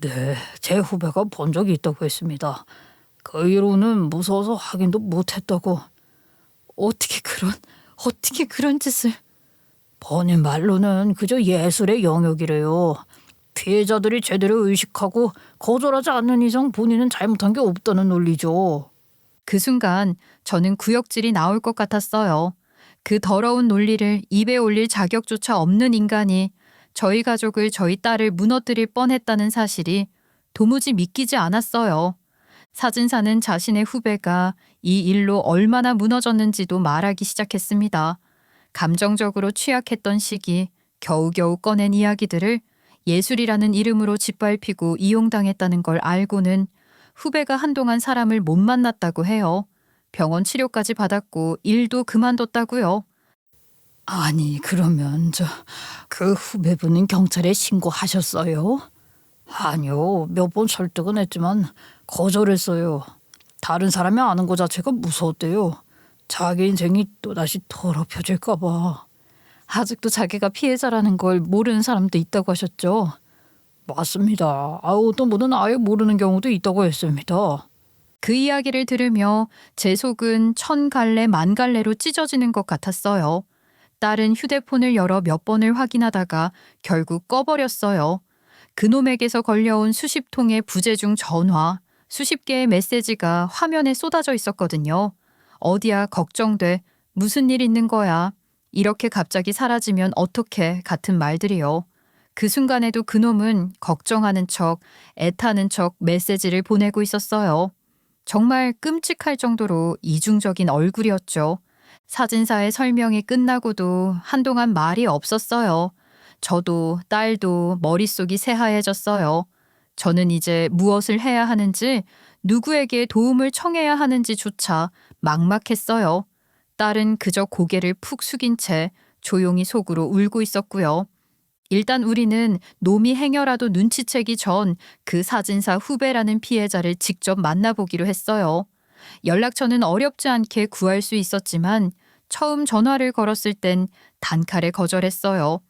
[SPEAKER 2] 네, 제 후배가 본 적이 있다고 했습니다. 그 이후로는 무서워서 확인도 못했다고.
[SPEAKER 1] 어떻게 그런 짓을...
[SPEAKER 2] 본인 말로는 그저 예술의 영역이래요. 피해자들이 제대로 의식하고 거절하지 않는 이상 본인은 잘못한 게 없다는 논리죠.
[SPEAKER 1] 그 순간 저는 구역질이 나올 것 같았어요. 그 더러운 논리를 입에 올릴 자격조차 없는 인간이 저희 가족을, 저희 딸을 무너뜨릴 뻔했다는 사실이 도무지 믿기지 않았어요. 사진사는 자신의 후배가 이 일로 얼마나 무너졌는지도 말하기 시작했습니다. 감정적으로 취약했던 시기 겨우겨우 꺼낸 이야기들을 예술이라는 이름으로 짓밟히고 이용당했다는 걸 알고는 후배가 한동안 사람을 못 만났다고 해요. 병원 치료까지 받았고 일도 그만뒀다고요.
[SPEAKER 2] 아니 그러면 그 후배분은 경찰에 신고하셨어요? 아니요, 몇 번 설득은 했지만 거절했어요. 다른 사람이 아는 거 자체가 무서웠대요. 자기 인생이 또다시 더럽혀질까 봐.
[SPEAKER 1] 아직도 자기가 피해자라는 걸 모르는 사람도 있다고 하셨죠?
[SPEAKER 2] 맞습니다. 어떤 분은 아예 모르는 경우도 있다고 했습니다.
[SPEAKER 1] 그 이야기를 들으며 제 속은 천 갈래 만 갈래로 찢어지는 것 같았어요. 딸은 휴대폰을 열어 몇 번을 확인하다가 결국 꺼버렸어요. 그놈에게서 걸려온 수십 통의 부재중 전화, 수십 개의 메시지가 화면에 쏟아져 있었거든요. 어디야, 걱정돼. 무슨 일 있는 거야. 이렇게 갑자기 사라지면 어떡해 같은 말들이요. 그 순간에도 그놈은 걱정하는 척, 애타는 척 메시지를 보내고 있었어요. 정말 끔찍할 정도로 이중적인 얼굴이었죠. 사진사의 설명이 끝나고도 한동안 말이 없었어요. 저도 딸도 머릿속이 새하얘졌어요. 저는 이제 무엇을 해야 하는지, 누구에게 도움을 청해야 하는지조차 막막했어요. 딸은 그저 고개를 푹 숙인 채 조용히 속으로 울고 있었고요. 일단 우리는 놈이 행여라도 눈치채기 전 그 사진사 후배라는 피해자를 직접 만나보기로 했어요. 연락처는 어렵지 않게 구할 수 있었지만 처음 전화를 걸었을 땐 단칼에 거절했어요.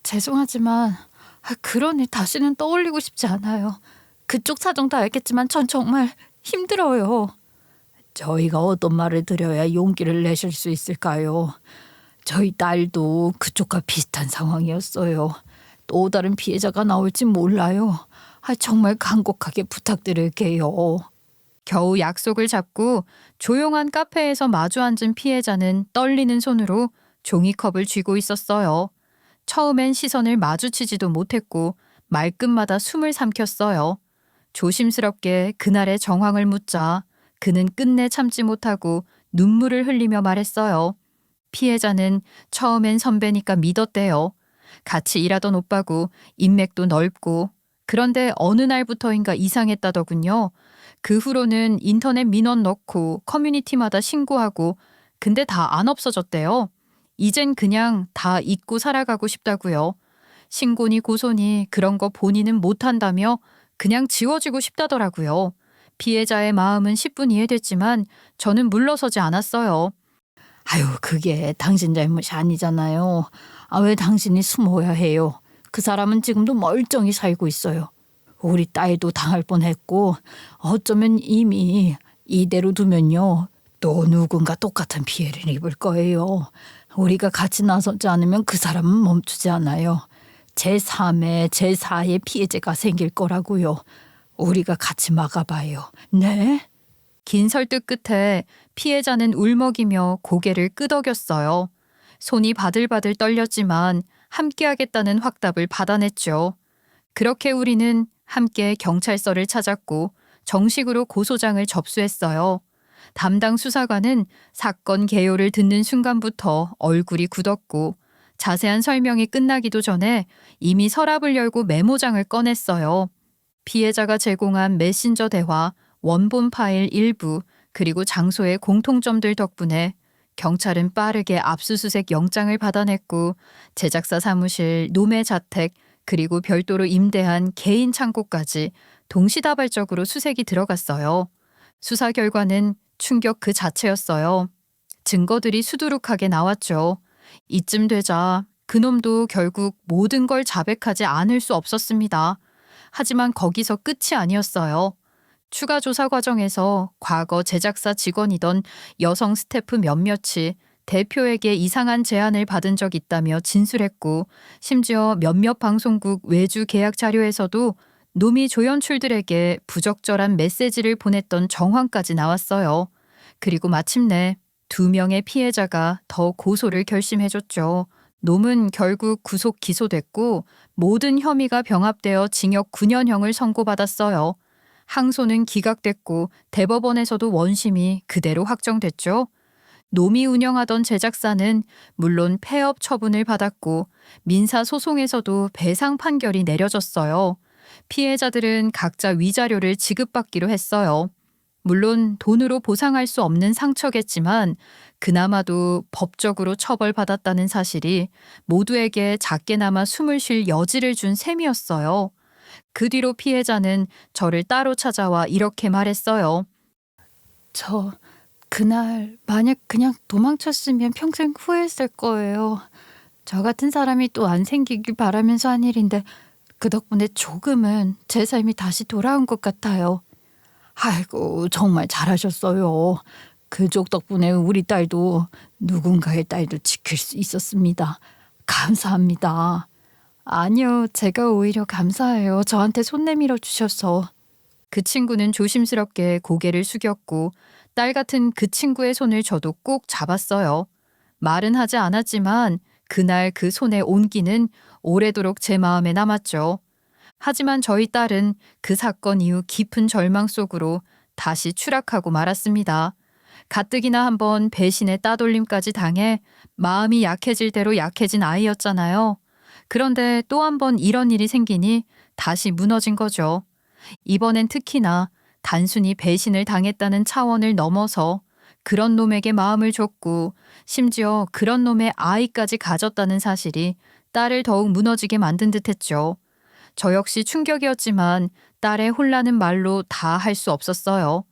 [SPEAKER 3] 죄송하지만 그런 일 다시는 떠올리고 싶지 않아요. 그쪽 사정도 알겠지만 전 정말 힘들어요.
[SPEAKER 2] 저희가 어떤 말을 드려야 용기를 내실 수 있을까요? 저희 딸도 그쪽과 비슷한 상황이었어요. 또 다른 피해자가 나올지 몰라요. 정말 간곡하게 부탁드릴게요.
[SPEAKER 1] 겨우 약속을 잡고 조용한 카페에서 마주 앉은 피해자는 떨리는 손으로 종이컵을 쥐고 있었어요. 처음엔 시선을 마주치지도 못했고 말끝마다 숨을 삼켰어요. 조심스럽게 그날의 정황을 묻자 그는 끝내 참지 못하고 눈물을 흘리며 말했어요. 피해자는 처음엔 선배니까 믿었대요. 같이 일하던 오빠고 인맥도 넓고, 그런데 어느 날부터인가 이상했다더군요. 그 후로는 인터넷 민원 넣고 커뮤니티마다 신고하고, 근데 다 안 없어졌대요. 이젠 그냥 다 잊고 살아가고 싶다고요. 신고니 고소니 그런 거 본인은 못한다며 그냥 지워지고 싶다더라고요. 피해자의 마음은 10분 이해됐지만 저는 물러서지 않았어요.
[SPEAKER 2] 그게 당신 잘못이 아니잖아요. 왜 당신이 숨어야 해요? 그 사람은 지금도 멀쩡히 살고 있어요. 우리 딸도 당할 뻔했고 어쩌면 이미 이대로 두면요. 또 누군가 똑같은 피해를 입을 거예요. 우리가 같이 나서지 않으면 그 사람은 멈추지 않아요. 제3의 제4의 피해자가 생길 거라고요. 우리가 같이 막아봐요. 네?
[SPEAKER 1] 긴 설득 끝에 피해자는 울먹이며 고개를 끄덕였어요. 손이 바들바들 떨렸지만 함께하겠다는 확답을 받아냈죠. 그렇게 우리는 함께 경찰서를 찾았고 정식으로 고소장을 접수했어요. 담당 수사관은 사건 개요를 듣는 순간부터 얼굴이 굳었고 자세한 설명이 끝나기도 전에 이미 서랍을 열고 메모장을 꺼냈어요. 피해자가 제공한 메신저 대화, 원본 파일 일부, 그리고 장소의 공통점들 덕분에 경찰은 빠르게 압수수색 영장을 받아냈고 제작사 사무실, 놈의 자택, 그리고 별도로 임대한 개인 창고까지 동시다발적으로 수색이 들어갔어요. 수사 결과는 충격 그 자체였어요. 증거들이 수두룩하게 나왔죠. 이쯤 되자 그놈도 결국 모든 걸 자백하지 않을 수 없었습니다. 하지만 거기서 끝이 아니었어요. 추가 조사 과정에서 과거 제작사 직원이던 여성 스태프 몇몇이 대표에게 이상한 제안을 받은 적 있다며 진술했고, 심지어 몇몇 방송국 외주 계약 자료에서도 놈이 조연출들에게 부적절한 메시지를 보냈던 정황까지 나왔어요. 그리고 마침내 2명의 피해자가 더 고소를 결심해줬죠. 놈은 결국 구속 기소됐고 모든 혐의가 병합되어 징역 9년형을 선고받았어요. 항소는 기각됐고 대법원에서도 원심이 그대로 확정됐죠. 놈이 운영하던 제작사는 물론 폐업 처분을 받았고 민사소송에서도 배상 판결이 내려졌어요. 피해자들은 각자 위자료를 지급받기로 했어요. 물론 돈으로 보상할 수 없는 상처겠지만 그나마도 법적으로 처벌받았다는 사실이 모두에게 작게나마 숨을 쉴 여지를 준 셈이었어요. 그 뒤로 피해자는 저를 따로 찾아와 이렇게 말했어요.
[SPEAKER 3] 저 그날 만약 그냥 도망쳤으면 평생 후회했을 거예요. 저 같은 사람이 또 안 생기길 바라면서 한 일인데 그 덕분에 조금은 제 삶이 다시 돌아온 것 같아요.
[SPEAKER 2] 정말 잘하셨어요. 그쪽 덕분에 우리 딸도 누군가의 딸도 지킬 수 있었습니다. 감사합니다.
[SPEAKER 3] 아니요, 제가 오히려 감사해요. 저한테 손 내밀어 주셔서.
[SPEAKER 1] 그 친구는 조심스럽게 고개를 숙였고 딸 같은 그 친구의 손을 저도 꼭 잡았어요. 말은 하지 않았지만 그날 그 손의 온기는 오래도록 제 마음에 남았죠. 하지만 저희 딸은 그 사건 이후 깊은 절망 속으로 다시 추락하고 말았습니다. 가뜩이나 한번 배신의 따돌림까지 당해 마음이 약해질 대로 약해진 아이였잖아요. 그런데 또 한 번 이런 일이 생기니 다시 무너진 거죠. 이번엔 특히나 단순히 배신을 당했다는 차원을 넘어서 그런 놈에게 마음을 줬고 심지어 그런 놈의 아이까지 가졌다는 사실이 딸을 더욱 무너지게 만든 듯했죠. 저 역시 충격이었지만 딸의 혼란은 말로 다 할 수 없었어요.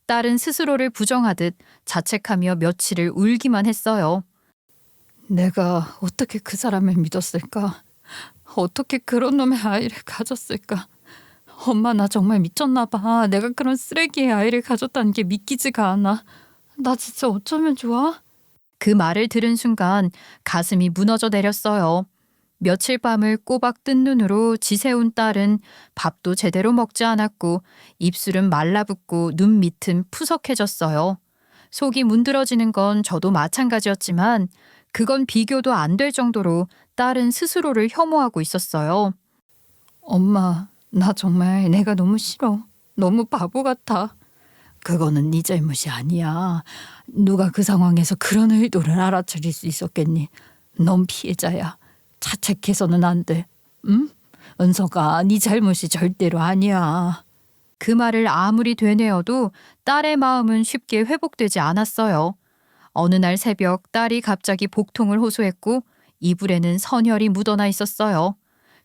[SPEAKER 1] 딸은 스스로를 부정하듯 자책하며 며칠을 울기만 했어요.
[SPEAKER 2] 내가 어떻게 그 사람을 믿었을까? 어떻게 그런 놈의 아이를 가졌을까? 엄마 나 정말 미쳤나 봐. 내가 그런 쓰레기의 아이를 가졌다는 게 믿기지가 않아. 나 진짜 어쩌면 좋아?
[SPEAKER 1] 그 말을 들은 순간 가슴이 무너져 내렸어요. 며칠 밤을 꼬박 뜬 눈으로 지새운 딸은 밥도 제대로 먹지 않았고 입술은 말라붙고 눈 밑은 푸석해졌어요. 속이 문드러지는 건 저도 마찬가지였지만 그건 비교도 안 될 정도로 딸은 스스로를 혐오하고 있었어요.
[SPEAKER 2] 엄마 나 정말 내가 너무 싫어. 너무 바보 같아. 그거는 네 잘못이 아니야. 누가 그 상황에서 그런 의도를 알아차릴 수 있었겠니? 넌 피해자야. 자책해서는 안 돼. 응? 은서가 네 잘못이 절대로 아니야.
[SPEAKER 1] 그 말을 아무리 되뇌어도 딸의 마음은 쉽게 회복되지 않았어요. 어느 날 새벽 딸이 갑자기 복통을 호소했고 이불에는 선혈이 묻어나 있었어요.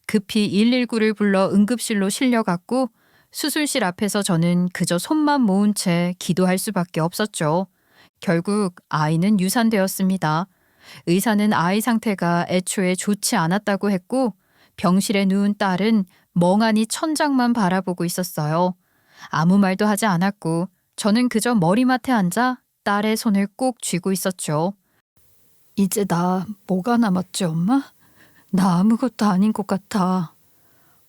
[SPEAKER 1] 급히 119를 불러 응급실로 실려갔고 수술실 앞에서 저는 그저 손만 모은 채 기도할 수밖에 없었죠. 결국 아이는 유산되었습니다. 의사는 아이 상태가 애초에 좋지 않았다고 했고 병실에 누운 딸은 멍하니 천장만 바라보고 있었어요. 아무 말도 하지 않았고 저는 그저 머리맡에 앉아 딸의 손을 꼭 쥐고 있었죠.
[SPEAKER 2] 이제 나 뭐가 남았지 엄마? 나 아무것도 아닌 것 같아.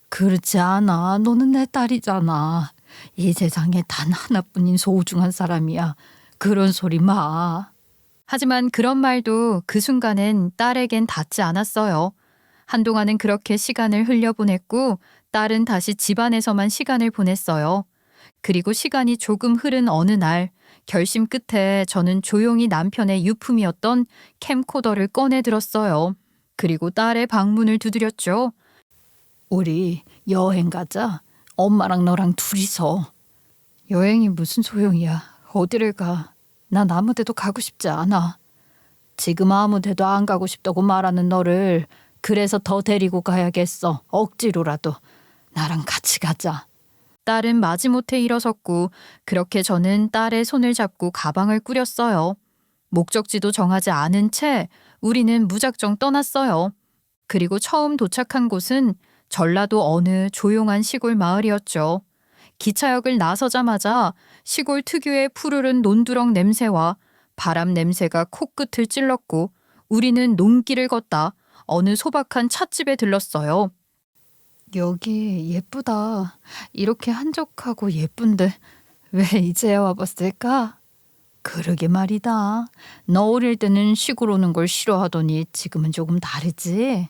[SPEAKER 2] 그렇지 않아. 너는 내 딸이잖아. 이 세상에 단 하나뿐인 소중한 사람이야. 그런 소리 마.
[SPEAKER 1] 하지만 그런 말도 그 순간엔 딸에겐 닿지 않았어요. 한동안은 그렇게 시간을 흘려보냈고 딸은 다시 집안에서만 시간을 보냈어요. 그리고 시간이 조금 흐른 어느 날 결심 끝에 저는 조용히 남편의 유품이었던 캠코더를 꺼내 들었어요. 그리고 딸의 방문을 두드렸죠.
[SPEAKER 2] 우리 여행 가자. 엄마랑 너랑 둘이서. 여행이 무슨 소용이야. 어디를 가. 난 아무 데도 가고 싶지 않아. 지금 아무 데도 안 가고 싶다고 말하는 너를 그래서 더 데리고 가야겠어. 억지로라도. 나랑 같이 가자.
[SPEAKER 1] 딸은 마지못해 일어섰고 그렇게 저는 딸의 손을 잡고 가방을 꾸렸어요. 목적지도 정하지 않은 채 우리는 무작정 떠났어요. 그리고 처음 도착한 곳은 전라도 어느 조용한 시골 마을이었죠. 기차역을 나서자마자 시골 특유의 푸르른 논두렁 냄새와 바람 냄새가 코끝을 찔렀고 우리는 농길을 걷다 어느 소박한 찻집에 들렀어요.
[SPEAKER 2] 여기 예쁘다. 이렇게 한적하고 예쁜데 왜 이제야 와봤을까? 그러게 말이다. 너 어릴 때는 시골 오는 걸 싫어하더니 지금은 조금 다르지?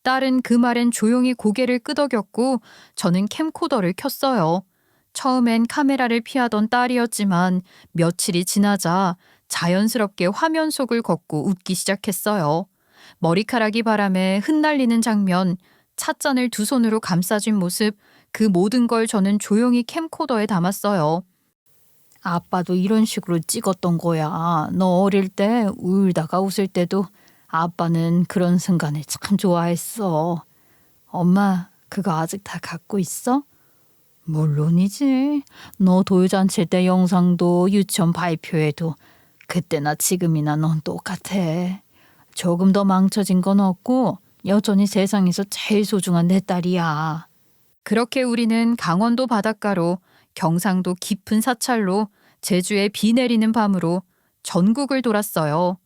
[SPEAKER 1] 딸은 그 말엔 조용히 고개를 끄덕였고 저는 캠코더를 켰어요. 처음엔 카메라를 피하던 딸이었지만 며칠이 지나자 자연스럽게 화면 속을 걷고 웃기 시작했어요. 머리카락이 바람에 흩날리는 장면, 찻잔을 두 손으로 감싸쥔 모습, 그 모든 걸 저는 조용히 캠코더에 담았어요.
[SPEAKER 2] 아빠도 이런 식으로 찍었던 거야. 너 어릴 때 울다가 웃을 때도 아빠는 그런 순간을 참 좋아했어. 엄마 그거 아직 다 갖고 있어? 물론이지. 너 돌잔치 때 영상도 유치원 발표회도 그때나 지금이나 넌 똑같아. 조금 더 망쳐진 건 없고 여전히 세상에서 제일 소중한 내 딸이야.
[SPEAKER 1] 그렇게 우리는 강원도 바닷가로 경상도 깊은 사찰로 제주에 비 내리는 밤으로 전국을 돌았어요.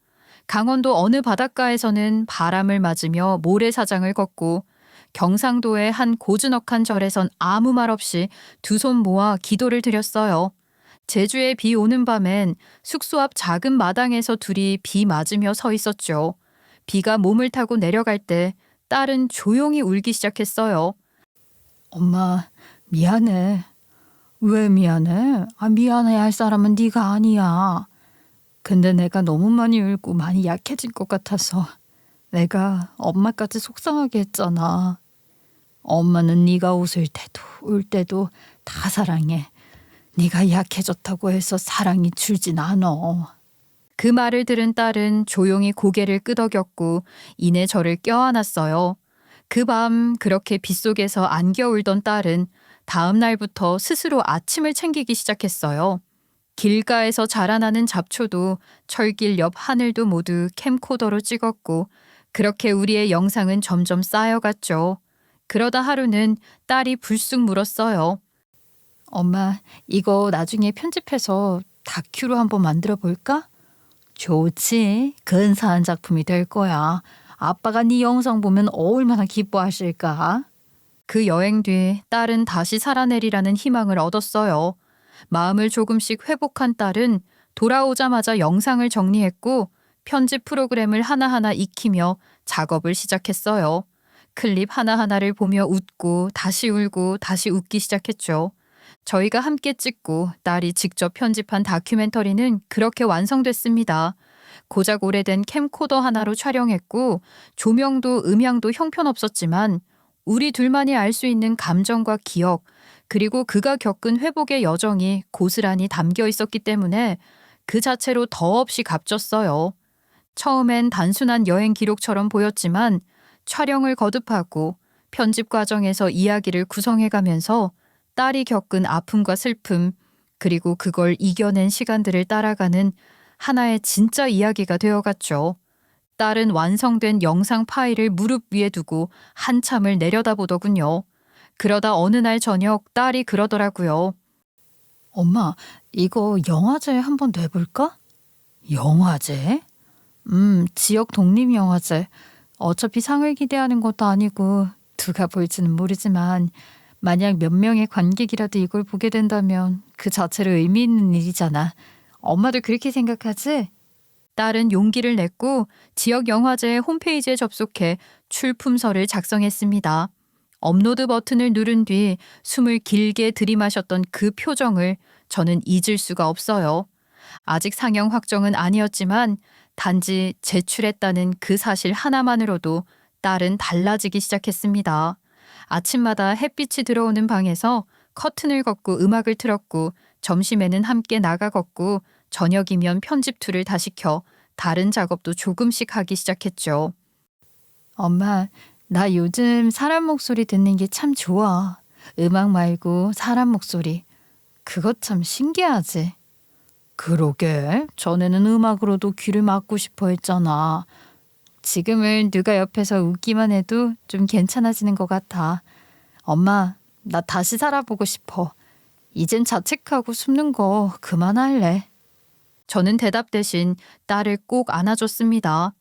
[SPEAKER 1] 강원도 어느 바닷가에서는 바람을 맞으며 모래사장을 걷고 경상도의 한 고즈넉한 절에선 아무 말 없이 두 손 모아 기도를 드렸어요. 제주에 비 오는 밤엔 숙소 앞 작은 마당에서 둘이 비 맞으며 서 있었죠. 비가 몸을 타고 내려갈 때 딸은 조용히 울기 시작했어요.
[SPEAKER 2] 엄마 미안해. 왜 미안해? 미안해야 할 사람은 네가 아니야. 근데 내가 너무 많이 울고 많이 약해진 것 같아서 내가 엄마까지 속상하게 했잖아. 엄마는 네가 웃을 때도 울 때도 다 사랑해. 네가 약해졌다고 해서 사랑이 줄진 않아.
[SPEAKER 1] 그 말을 들은 딸은 조용히 고개를 끄덕였고 이내 저를 껴안았어요. 그 밤 그렇게 빗속에서 안겨 울던 딸은 다음 날부터 스스로 아침을 챙기기 시작했어요. 길가에서 자라나는 잡초도 철길 옆 하늘도 모두 캠코더로 찍었고 그렇게 우리의 영상은 점점 쌓여갔죠. 그러다 하루는 딸이 불쑥 물었어요.
[SPEAKER 2] 엄마, 이거 나중에 편집해서 다큐로 한번 만들어 볼까? 좋지. 근사한 작품이 될 거야. 아빠가 네 영상 보면 얼마나 기뻐하실까?
[SPEAKER 1] 그 여행 뒤 딸은 다시 살아내리라는 희망을 얻었어요. 마음을 조금씩 회복한 딸은 돌아오자마자 영상을 정리했고 편집 프로그램을 하나하나 익히며 작업을 시작했어요. 클립 하나하나를 보며 웃고 다시 울고 다시 웃기 시작했죠. 저희가 함께 찍고 딸이 직접 편집한 다큐멘터리는 그렇게 완성됐습니다. 고작 오래된 캠코더 하나로 촬영했고 조명도 음향도 형편없었지만 우리 둘만이 알 수 있는 감정과 기억 그리고 그가 겪은 회복의 여정이 고스란히 담겨 있었기 때문에 그 자체로 더없이 값졌어요. 처음엔 단순한 여행 기록처럼 보였지만 촬영을 거듭하고 편집 과정에서 이야기를 구성해가면서 딸이 겪은 아픔과 슬픔 그리고 그걸 이겨낸 시간들을 따라가는 하나의 진짜 이야기가 되어갔죠. 딸은 완성된 영상 파일을 무릎 위에 두고 한참을 내려다보더군요. 그러다 어느 날 저녁 딸이 그러더라고요.
[SPEAKER 2] 엄마, 이거 영화제에 한번 내볼까? 영화제? 지역 독립영화제. 어차피 상을 기대하는 것도 아니고 누가 볼지는 모르지만 만약 몇 명의 관객이라도 이걸 보게 된다면 그 자체로 의미 있는 일이잖아. 엄마도 그렇게 생각하지?
[SPEAKER 1] 딸은 용기를 냈고 지역 영화제 홈페이지에 접속해 출품서를 작성했습니다. 업로드 버튼을 누른 뒤 숨을 길게 들이마셨던 그 표정을 저는 잊을 수가 없어요. 아직 상영 확정은 아니었지만 단지 제출했다는 그 사실 하나만으로도 딸은 달라지기 시작했습니다. 아침마다 햇빛이 들어오는 방에서 커튼을 걷고 음악을 틀었고 점심에는 함께 나가 걷고 저녁이면 편집 툴을 다시 켜 다른 작업도 조금씩 하기 시작했죠.
[SPEAKER 2] 엄마, 나 요즘 사람 목소리 듣는 게 참 좋아. 음악 말고 사람 목소리. 그거 참 신기하지? 그러게. 전에는 음악으로도 귀를 막고 싶어 했잖아. 지금은 누가 옆에서 웃기만 해도 좀 괜찮아지는 것 같아. 엄마, 나 다시 살아보고 싶어. 이젠 자책하고 숨는 거 그만할래.
[SPEAKER 1] 저는 대답 대신 딸을 꼭 안아줬습니다.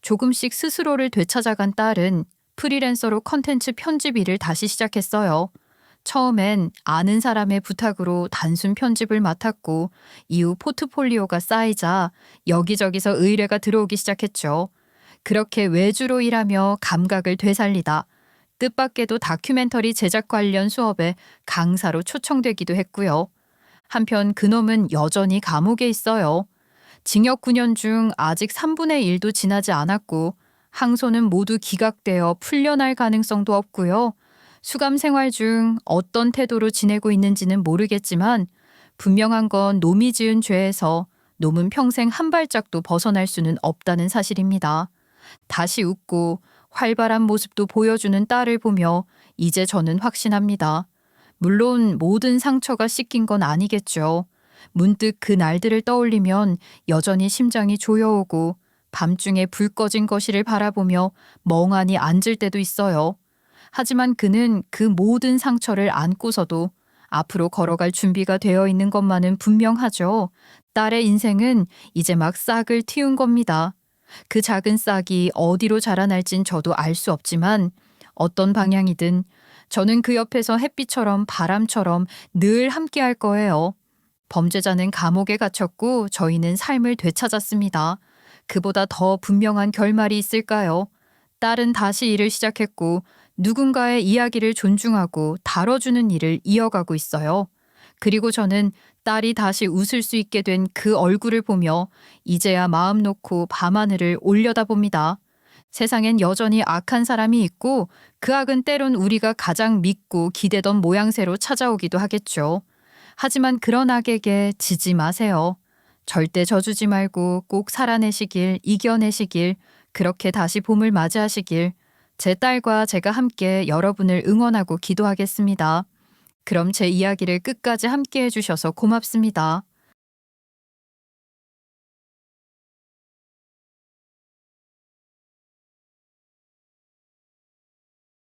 [SPEAKER 1] 조금씩 스스로를 되찾아간 딸은 프리랜서로 컨텐츠 편집 일을 다시 시작했어요. 처음엔 아는 사람의 부탁으로 단순 편집을 맡았고 이후 포트폴리오가 쌓이자 여기저기서 의뢰가 들어오기 시작했죠. 그렇게 외주로 일하며 감각을 되살리다 뜻밖에도 다큐멘터리 제작 관련 수업에 강사로 초청되기도 했고요. 한편 그놈은 여전히 감옥에 있어요. 징역 9년 중 아직 3분의 1도 지나지 않았고 항소는 모두 기각되어 풀려날 가능성도 없고요. 수감 생활 중 어떤 태도로 지내고 있는지는 모르겠지만 분명한 건 놈이 지은 죄에서 놈은 평생 한 발짝도 벗어날 수는 없다는 사실입니다. 다시 웃고 활발한 모습도 보여주는 딸을 보며 이제 저는 확신합니다. 물론 모든 상처가 씻긴 건 아니겠죠. 문득 그 날들을 떠올리면 여전히 심장이 조여오고 밤중에 불 꺼진 거실을 바라보며 멍하니 앉을 때도 있어요. 하지만 그는 그 모든 상처를 안고서도 앞으로 걸어갈 준비가 되어 있는 것만은 분명하죠. 딸의 인생은 이제 막 싹을 틔운 겁니다. 그 작은 싹이 어디로 자라날진 저도 알 수 없지만 어떤 방향이든 저는 그 옆에서 햇빛처럼 바람처럼 늘 함께할 거예요. 범죄자는 감옥에 갇혔고 저희는 삶을 되찾았습니다. 그보다 더 분명한 결말이 있을까요? 딸은 다시 일을 시작했고 누군가의 이야기를 존중하고 다뤄주는 일을 이어가고 있어요. 그리고 저는 딸이 다시 웃을 수 있게 된 그 얼굴을 보며 이제야 마음 놓고 밤하늘을 올려다봅니다. 세상엔 여전히 악한 사람이 있고 그 악은 때론 우리가 가장 믿고 기대던 모양새로 찾아오기도 하겠죠. 하지만 그런 악에게 지지 마세요. 절대 져주지 말고 꼭 살아내시길, 이겨내시길, 그렇게 다시 봄을 맞이하시길, 제 딸과 제가 함께 여러분을 응원하고 기도하겠습니다. 그럼 제 이야기를 끝까지 함께 해주셔서 고맙습니다.